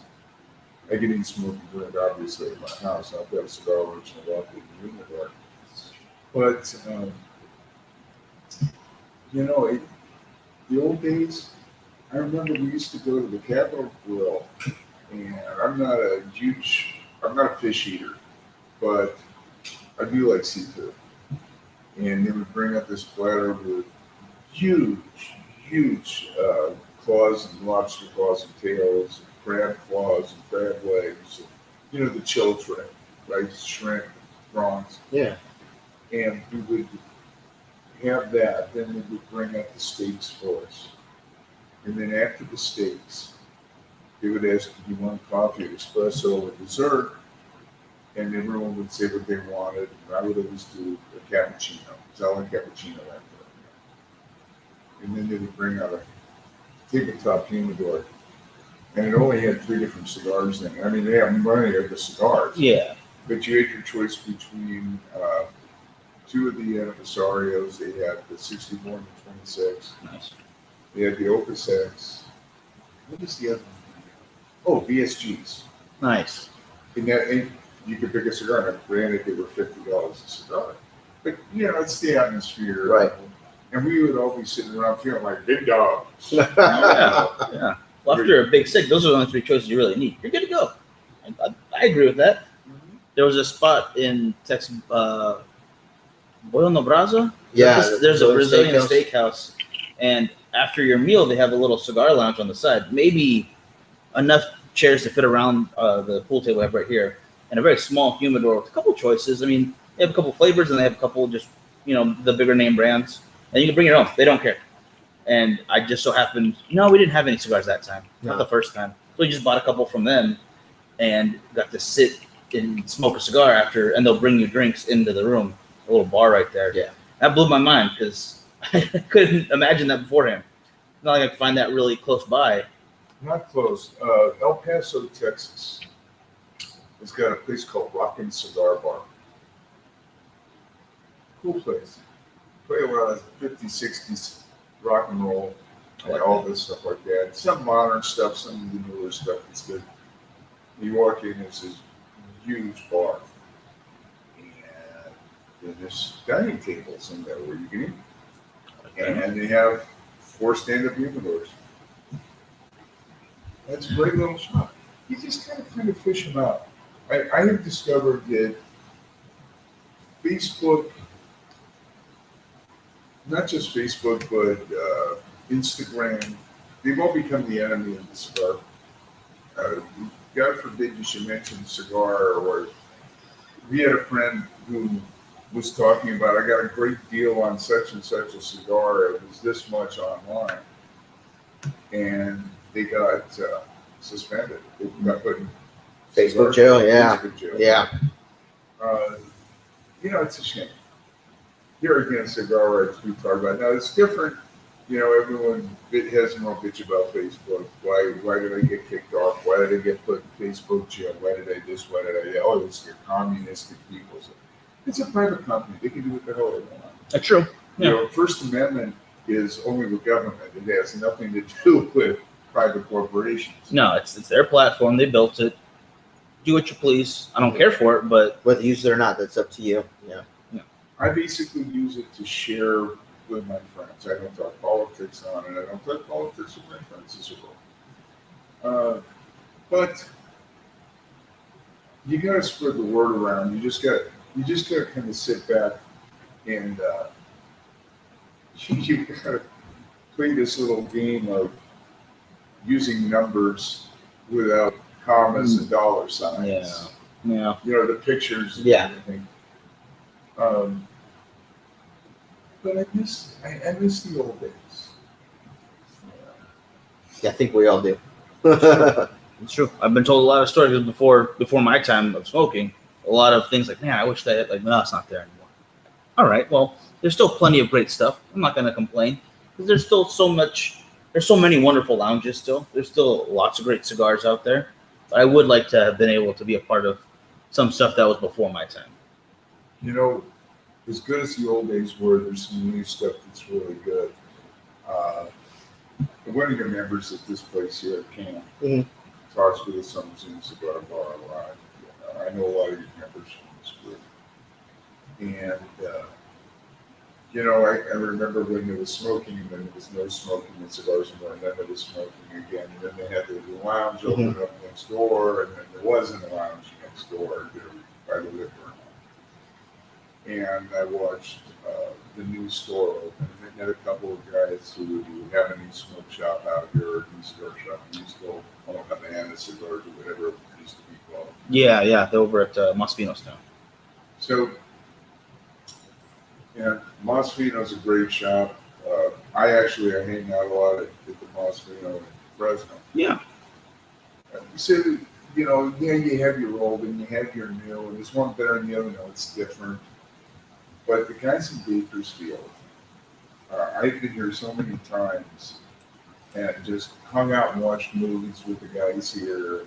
I get in smoking drink, obviously, at my house. I've got a cigar works and a lot of humidor. But, the old days, I remember we used to go to the Capitol Grill, and I'm not a fish eater, but I do like seafood. And they would bring up this platter with huge huge claws and lobster claws and tails, and crab claws and crab legs, and, you know, the chill tray, right? Shrimp, prawns. Yeah. And we would have that, then we would bring out the steaks for us. And then after the steaks, they would ask if you want coffee, espresso, or dessert, and everyone would say what they wanted. And I would always do a cappuccino, because I like cappuccino after that. And then they would bring out a tabletop humidor, and it only had 3 different cigars in it. I mean, they have money of the cigars, Yeah. but you had your choice between 2 of the Anniversarios. They had the 64 and the 26. Nice. They had the Opus X. What is the other one? Oh, VSGs. Nice. And you could pick a cigar, and granted, they were $50 a cigar. But, you know, it's the atmosphere. Right. And we would all be sitting around feeling like big dogs. Yeah. Yeah. Well, after a big six, those are the only 3 choices you really need. You're good to go. I agree with that. There was a spot in Texas, Boyle no Brasa. Yeah. There's a Brazilian steakhouse, and after your meal, they have a little cigar lounge on the side. Maybe enough chairs to fit around the pool table I have right here, and a very small humidor with a couple choices. I mean, they have a couple flavors, and they have a couple just, you know, the bigger name brands, and you can bring your own. They don't care. And I just so happened, no, we didn't have any cigars that time, not the first time. So we just bought a couple from them, and got to sit and smoke a cigar after, and they'll bring you drinks into the room, a little bar right there. Yeah. That blew my mind because I couldn't imagine that beforehand. Not like I could find that really close by. Not close. El Paso, Texas, has got a place called Rockin' Cigar Bar. Cool place. Play a lot of 50s, 60s rock and roll, I like all this stuff like that. Some modern stuff, some of the newer stuff that's good. You walk in, it's this huge bar. And there's dining tables in there where you can eat. And they have 4 stand-up humidors. That's a great little shop. You just kind of fish them out. I have discovered that Facebook, not just Facebook, but Instagram, they've all become the enemy of the cigar. God forbid you should mention cigar, or we had a friend who was talking about, I got a great deal on such and such a cigar. It was this much online. And they got suspended. They got put in Facebook jail, yeah. Facebook jail. Yeah. You know, it's a shame. Here again, cigar rights we talk about. Now, it's different. You know, everyone has their own bitch about Facebook. Why did I get kicked off? Why did I get put in Facebook jail? Why did I this? Why did I that? Oh, it's the communistic people. So it's a private company. They can do what the hell they want. That's true. You know, First Amendment is only with government. It has nothing to do with private corporations. No, it's their platform. They built it. Do what you please. I don't care for it, but Whether you use it or not, that's up to you. Yeah. I basically use it to share with my friends. I don't talk politics on it. I don't talk politics with my friends as well. But you got to spread the word around. You just got to kind of sit back and you got to play this little game of using numbers without commas and dollar signs. yeah. You know, the pictures and Yeah. everything. But I miss the old days. Yeah, I think we all do. It's true. I've been told a lot of stories before my time of smoking. A lot of things like, man, I wish that, like, no, it's not there anymore. All right, well, there's still plenty of great stuff. I'm not going to complain because there's still so much. There's so many wonderful lounges still. There's still lots of great cigars out there. But I would like to have been able to be a part of some stuff that was before my time. You know, as good as the old days were, there's some new stuff that's really good. One of your members at this place here at camp talks with us on Zoom Cigar Bar a lot. I know a lot of your members from this group. And, you know, I remember when there was smoking, and then there was no smoking in cigars anymore, and then there was smoking again. And then they had the lounge open up next door, and then there wasn't a lounge next door by the liquor. And I watched the new store open. And met a couple of guys who have a new smoke shop out here, or new cigar shop. We used to go on Havana cigars or whatever it used to be called. Yeah, they're over at Mosfino's now. So, yeah, Mosfino's a great shop. I hang out a lot at the Mosfino in Fresno. Yeah. So, yeah, you have your old and you have your new, and there's one better than the other. No, it's different. But the guys in Bakersfield, I've been here so many times and just hung out and watched movies with the guys here.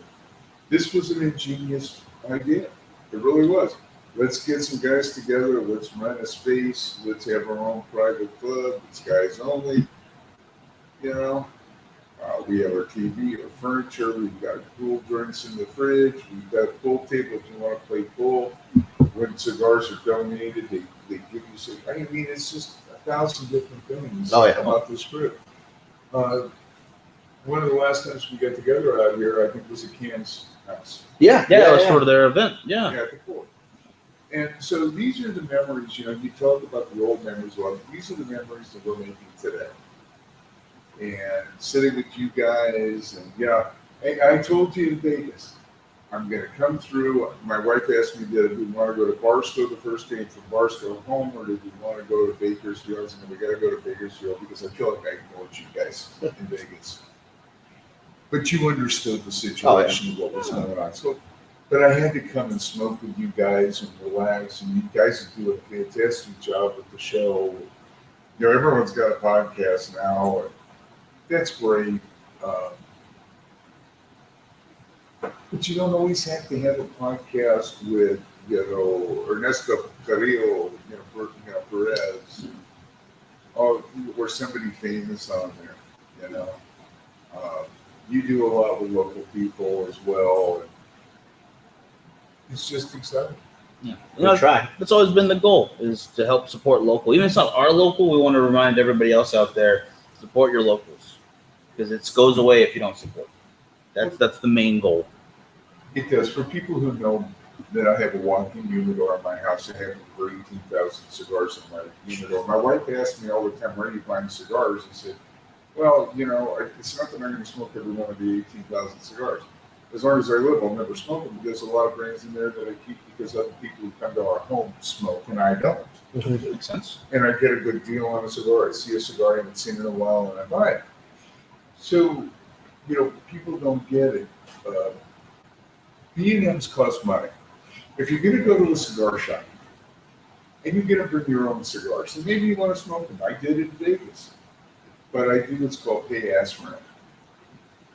This was an ingenious idea. It really was. Let's get some guys together. Let's rent a space. Let's have our own private club. It's guys only. We have our TV, our furniture. We've got cool drinks in the fridge. We've got a pool table if you want to play pool. When cigars are donated, they give you cigars. I mean, it's just 1,000 different things about this group. One of the last times we got together out here, I think, was at Cam's house. Yeah, it was for their event. Yeah. Yeah, cool. And so these are the memories, you talk about the old memories. Well, these are the memories that we're making today. And sitting with you guys, and I told you in Vegas, I'm going to come through. My wife asked me, did we want to go to Barstow the first day and from Barstow home, or did we want to go to Bakersfield? I said, we got to go to Bakersfield because I feel like I ignored you guys in Vegas. But you understood the situation, what was going on. So, but I had to come and smoke with you guys and relax, and you guys are doing a fantastic job with the show. Everyone's got a podcast now, and that's great. But you don't always have to have a podcast with, Ernesto Carrillo, Perez, or somebody famous on there, You do a lot with local people as well. And it's just exciting. Yeah. Try. That's always been the goal, is to help support local. Even if it's not our local, we want to remind everybody else out there, support your locals. Because it goes away if you don't support. That's the main goal. It does. For people who know that I have a walk-in humidor in my house, I have over 18,000 cigars in my humidor. My wife asked me all the time, where are you buying cigars? I said, well, it's not that I'm going to smoke every one of the 18,000 cigars. As long as I live, I'll never smoke them. There's a lot of brands in there that I keep because other people who come to our home smoke, and I don't. Makes sense. And I get a good deal on a cigar. I see a cigar I haven't seen in a while, and I buy it. So, people don't get it. B&Ms cost money. If you're going to go to a cigar shop and you're going to bring your own cigars, and maybe you want to smoke them. I did it in Vegas. But I do what's called pay ass rent.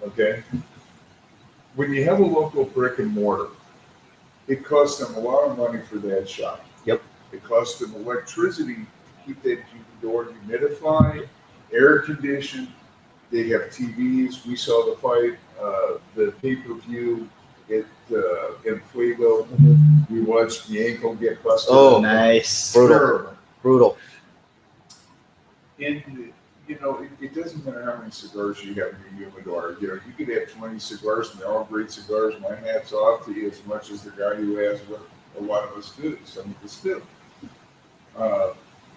Okay? When you have a local brick and mortar, it costs them a lot of money for that shop. Yep. It costs them electricity to keep that humidor humidified, air conditioned. They have TVs. We saw the fight, the pay-per-view in Fuego. We watched the ankle get busted. Oh, nice. Brutal. And, it doesn't matter how many cigars you have in your humidor. You could have 20 cigars, and they're all great cigars. My hat's off to you as much as the guy who has what a lot of us do. Some of us do.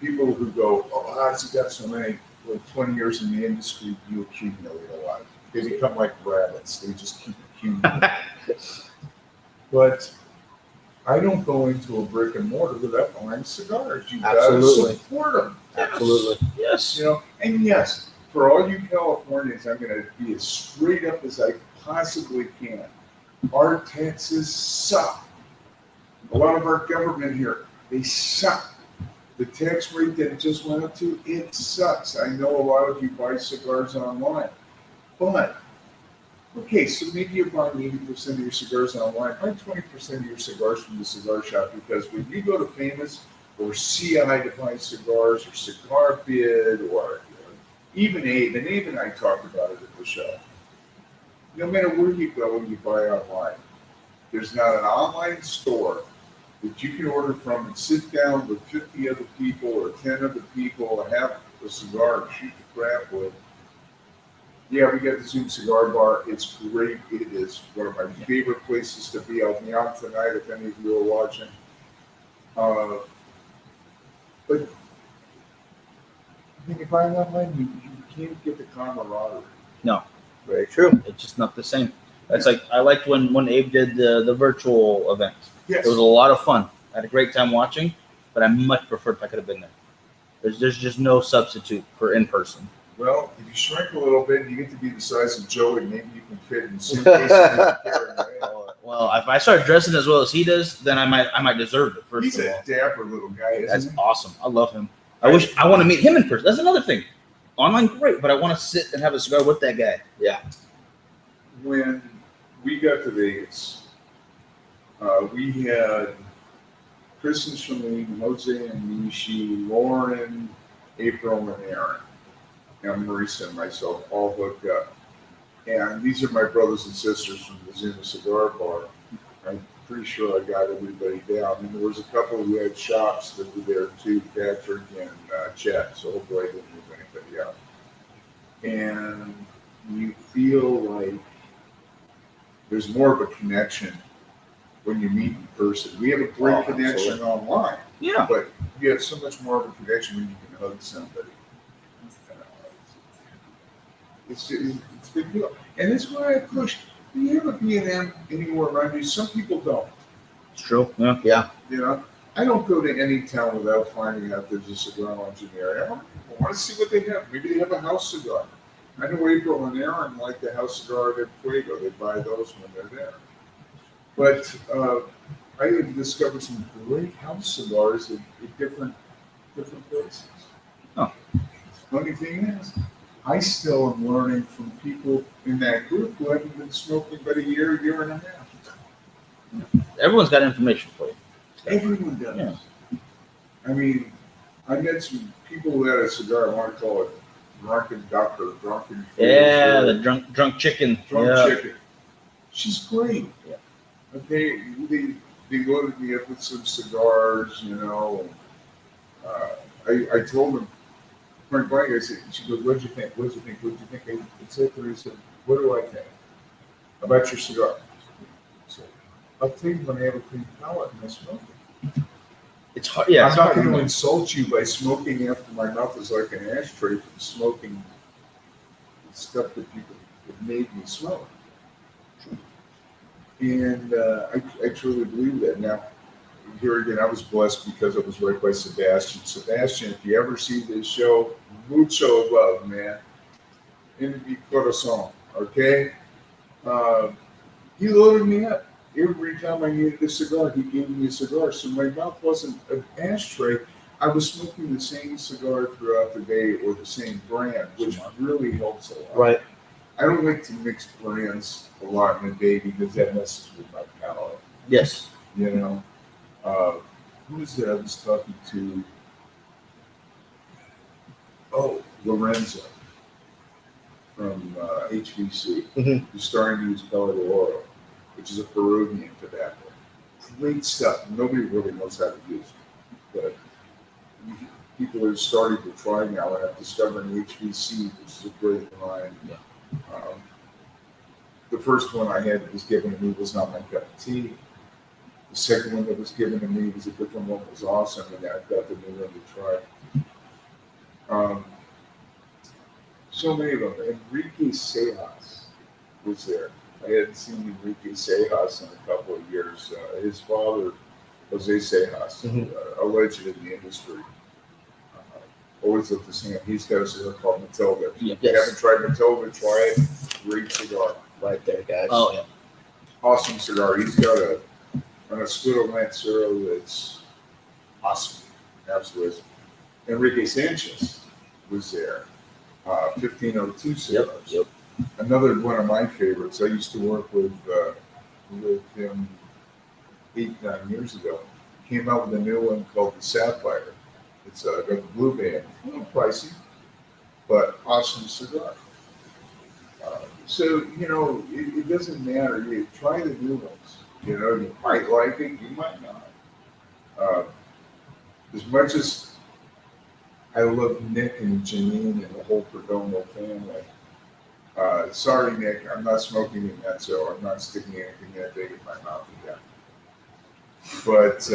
People who go, I've got so many, 20 years in the industry, you accumulate a lot. They become like rabbits. They just keep accumulating. But I don't go into a brick and mortar without buying cigars. You got to support them. Absolutely. Yes. And yes, for all you Californians, I'm going to be as straight up as I possibly can. Our taxes suck. A lot of our government here, they suck. The tax rate that it just went up to, it sucks. I know a lot of you buy cigars online. But, okay, so maybe you're buying 80% of your cigars online. Buy 20% of your cigars from the cigar shop, because when you go to Famous or CI to buy cigars, or Cigar Bid, or even Abe, and Abe and I talked about it at the show. No matter where you go and you buy online, there's not an online store that you can order from and sit down with 50 other people or 10 other people and have a cigar and shoot the crap with. Yeah, we got the Zoom Cigar Bar. It's great. It is one of my favorite places to be. I'll be out tonight if any of you are watching. But When you buy it online, you can't get the camaraderie. No, Very true. it's just not the same. It's like I liked when Abe did the virtual event. Yes. It was a lot of fun. I had a great time watching, but I much preferred if I could have been there. There's just no substitute for in person. Well, if you shrink a little bit, you get to be the size of Joey. Maybe you can fit in suitcases. and carry away. Well, if I start dressing as well as he does, then I might deserve it. First He's of a all, dapper little guy, that's isn't he? awesome. I love him. I want to meet him in person. That's another thing. Online, great, but I want to sit and have a cigar with that guy. Yeah. When we got to Vegas, we had Kristen Shalene, Jose and Nishi, Lauren, April, and Aaron, and Marisa and myself all hooked up. And these are my brothers and sisters from the Zuma Cigar Bar. I'm pretty sure I got everybody down. And there was a couple who had shops that were there too, Patrick and Chet, so hopefully I didn't leave anybody out. And you feel like there's more of a connection when you meet in person. We have a great connection absolutely. online, Yeah. but you have so much more of a connection when you can hug somebody. It's a big deal. And that's why I push. Do you have a B&M anywhere around you? Some people don't. It's true. Yeah. Yeah. You know, I don't go to any town without finding out there's a cigar lounge in the area. I want to see what they have. Maybe they have a house cigar. I know April and Aaron like the house cigar at Fuego. They buy those when they're there. But I have discovered some great house cigars at different places. Oh. Funny thing is, I still am learning from people in that group who haven't been smoking but a year and a half. Everyone's got information for you. Everyone does. Yeah. I mean, I met some people who had a cigar. I want to call it Drunken Duck or Drunken Fish Yeah, or the drunk chicken. Drunk Yeah. Chicken. She's great. Yeah. Okay, they loaded me up with some cigars, you know. I told them, point blank, I said, she goes, what'd you think? What'd you think? What'd you think? I said to her, I said, what do I think about your cigar? I said, I'll tell you when I have a clean palate and I smoke it. It's hard. Yeah. I'm It's not hard. going to insult you by smoking after my mouth is like an ashtray from smoking stuff that people have made me smoke. And I truly believe that. Now, here again, I was blessed because I was right by Sebastian. Sebastian, if you ever see this show, mucho love, man. In mi corazón, okay? He loaded me up. Every time I needed a cigar, he gave me a cigar. So my mouth wasn't an ashtray. I was smoking the same cigar throughout the day or the same brand, which really helps a lot. Right. I don't like to mix brands a lot in a day because that messes with my palate. Yes. You know, who was that I was talking to? Oh, Lorenzo from HVC, Mhm. who's starting to use Palo de Oro, which is a Peruvian tobacco. Great stuff. Nobody really knows how to use it, but people are starting to try now, and I'm discovering HVC, which is a great line. Yeah. The first one I had that was given to me was not my cup of tea. The second one that was given to me was a different one that was awesome, and I've got the new one to try. So many of them. Enrique Sejas was there. I hadn't seen Enrique Sejas in a couple of years. His father, Jose Sejas, Mhm. a legend in the industry. Always looked the same. He's got a cigar called Matilda. If you Yes. haven't tried Matilda, try it. Great cigar. Right there, guys. Oh yeah. Awesome cigar. He's got an Escudo Lancero that's awesome. Absolutely. Enrique Sanchez was there. 1502 cigars. Yep. Another one of my favorites. I used to work with him 8-9 years ago. Came out with a new one called the Sapphire. It's got the blue band. A little pricey, but awesome cigar. So, you know, it doesn't matter. You try the new ones. You know, you might like it, you might not. As much as I love Nick and Janine and the whole Perdomo family, sorry, Nick, I'm not smoking in that, so I'm not sticking anything that big in my mouth again. But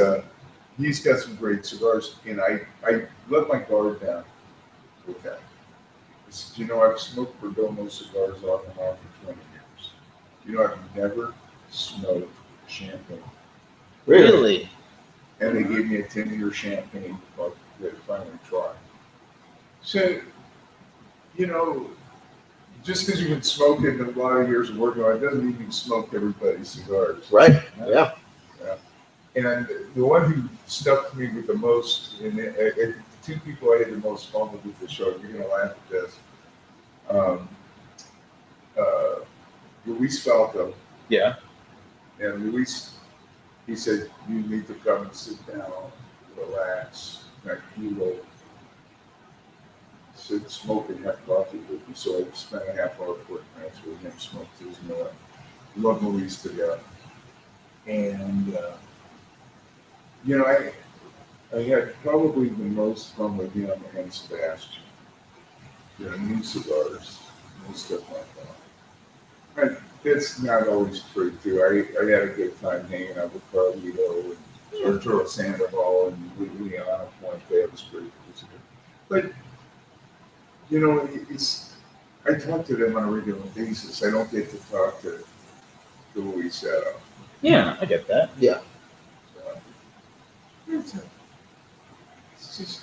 he's got some great cigars, and I let my guard down. Okay. I said, I've smoked Perdomo cigars off and on for 20 years. I've never smoked champagne. Really? And they gave me a 10-year champagne book that I finally tried. So, just because you've been smoking a lot of years of working on it doesn't mean you can smoke everybody's cigars. Right. Yeah. And the one who stuck me with the most, and the two people I had the most fun with the show, you're going to laugh at this. Luis Falco. Yeah. And Luis, he said, you need to come and sit down, relax, tranquilo. Said, smoke and have coffee with me. So I spent a half hour, 40 minutes with him, smoked his meal. Love Luis to death. And, I had probably the most fun with him and Sebastian. New cigars, new stuff like that. And it's not always true, too. I had a good time hanging out with Carlito and Arturo Sandoval and Leon Fuente. It was great. But, I talk to them on a regular basis. I don't get to talk to Luis at all. Yeah, I get that. Yeah. It's just,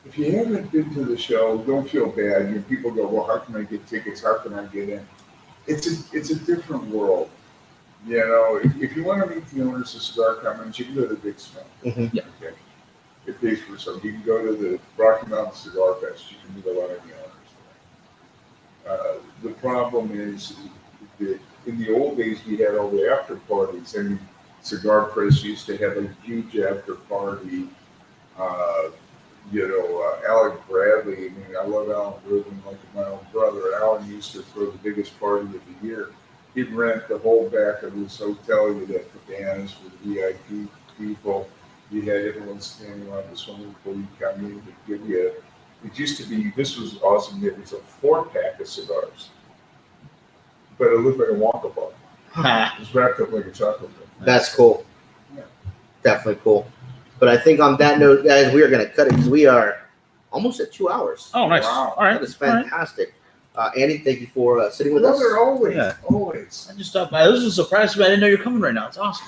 if you haven't been to the show, don't feel bad. People go, well, how can I get tickets? How can I get in? It's a different world. If you want to meet the owners of cigar companies, you can go to the Big Smoke. Mhm. Yeah. Okay. It pays for some. You can go to the Rocky Mountain Cigar Fest. You can meet a lot of the owners. The problem is that in the old days, we had all the after parties. I mean, Cigar Press used to have a huge after party. Alec Bradley. I mean, I love Alan Rubin like my own brother. Alan used to throw the biggest party of the year. He'd rent the whole back of his hotel. You'd have cabanas for the VIP people. You had everyone standing around the swimming pool. You come in, they'd give you. It used to be. This was awesome. It was a 4-pack of cigars, but it looked like a Wonka bar. It was wrapped up like a chocolate bar. That's cool. Yeah. Definitely cool. But I think on that note, guys, we are going to cut it because we are almost at 2 hours. Oh, nice. Wow. All right. That is fantastic. Andy, thank you for sitting with us. Brother, always, Yeah. always. I just stopped by. This is a surprise to me. I didn't know you're coming right now. It's awesome.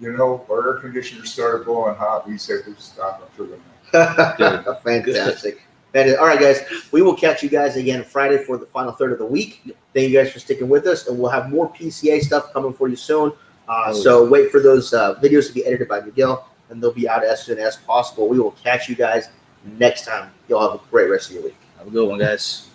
Our air conditioner started blowing hot. We said we're stopping for the night. Fantastic. That is, all right, guys. We will catch you guys again Friday for the final third of the week. Thank you guys for sticking with us, and we'll have more PCA stuff coming for you soon. So wait for those videos to be edited by Miguel, and they'll be out as soon as possible. We will catch you guys next time. Y'all have a great rest of your week. Have a good one, guys.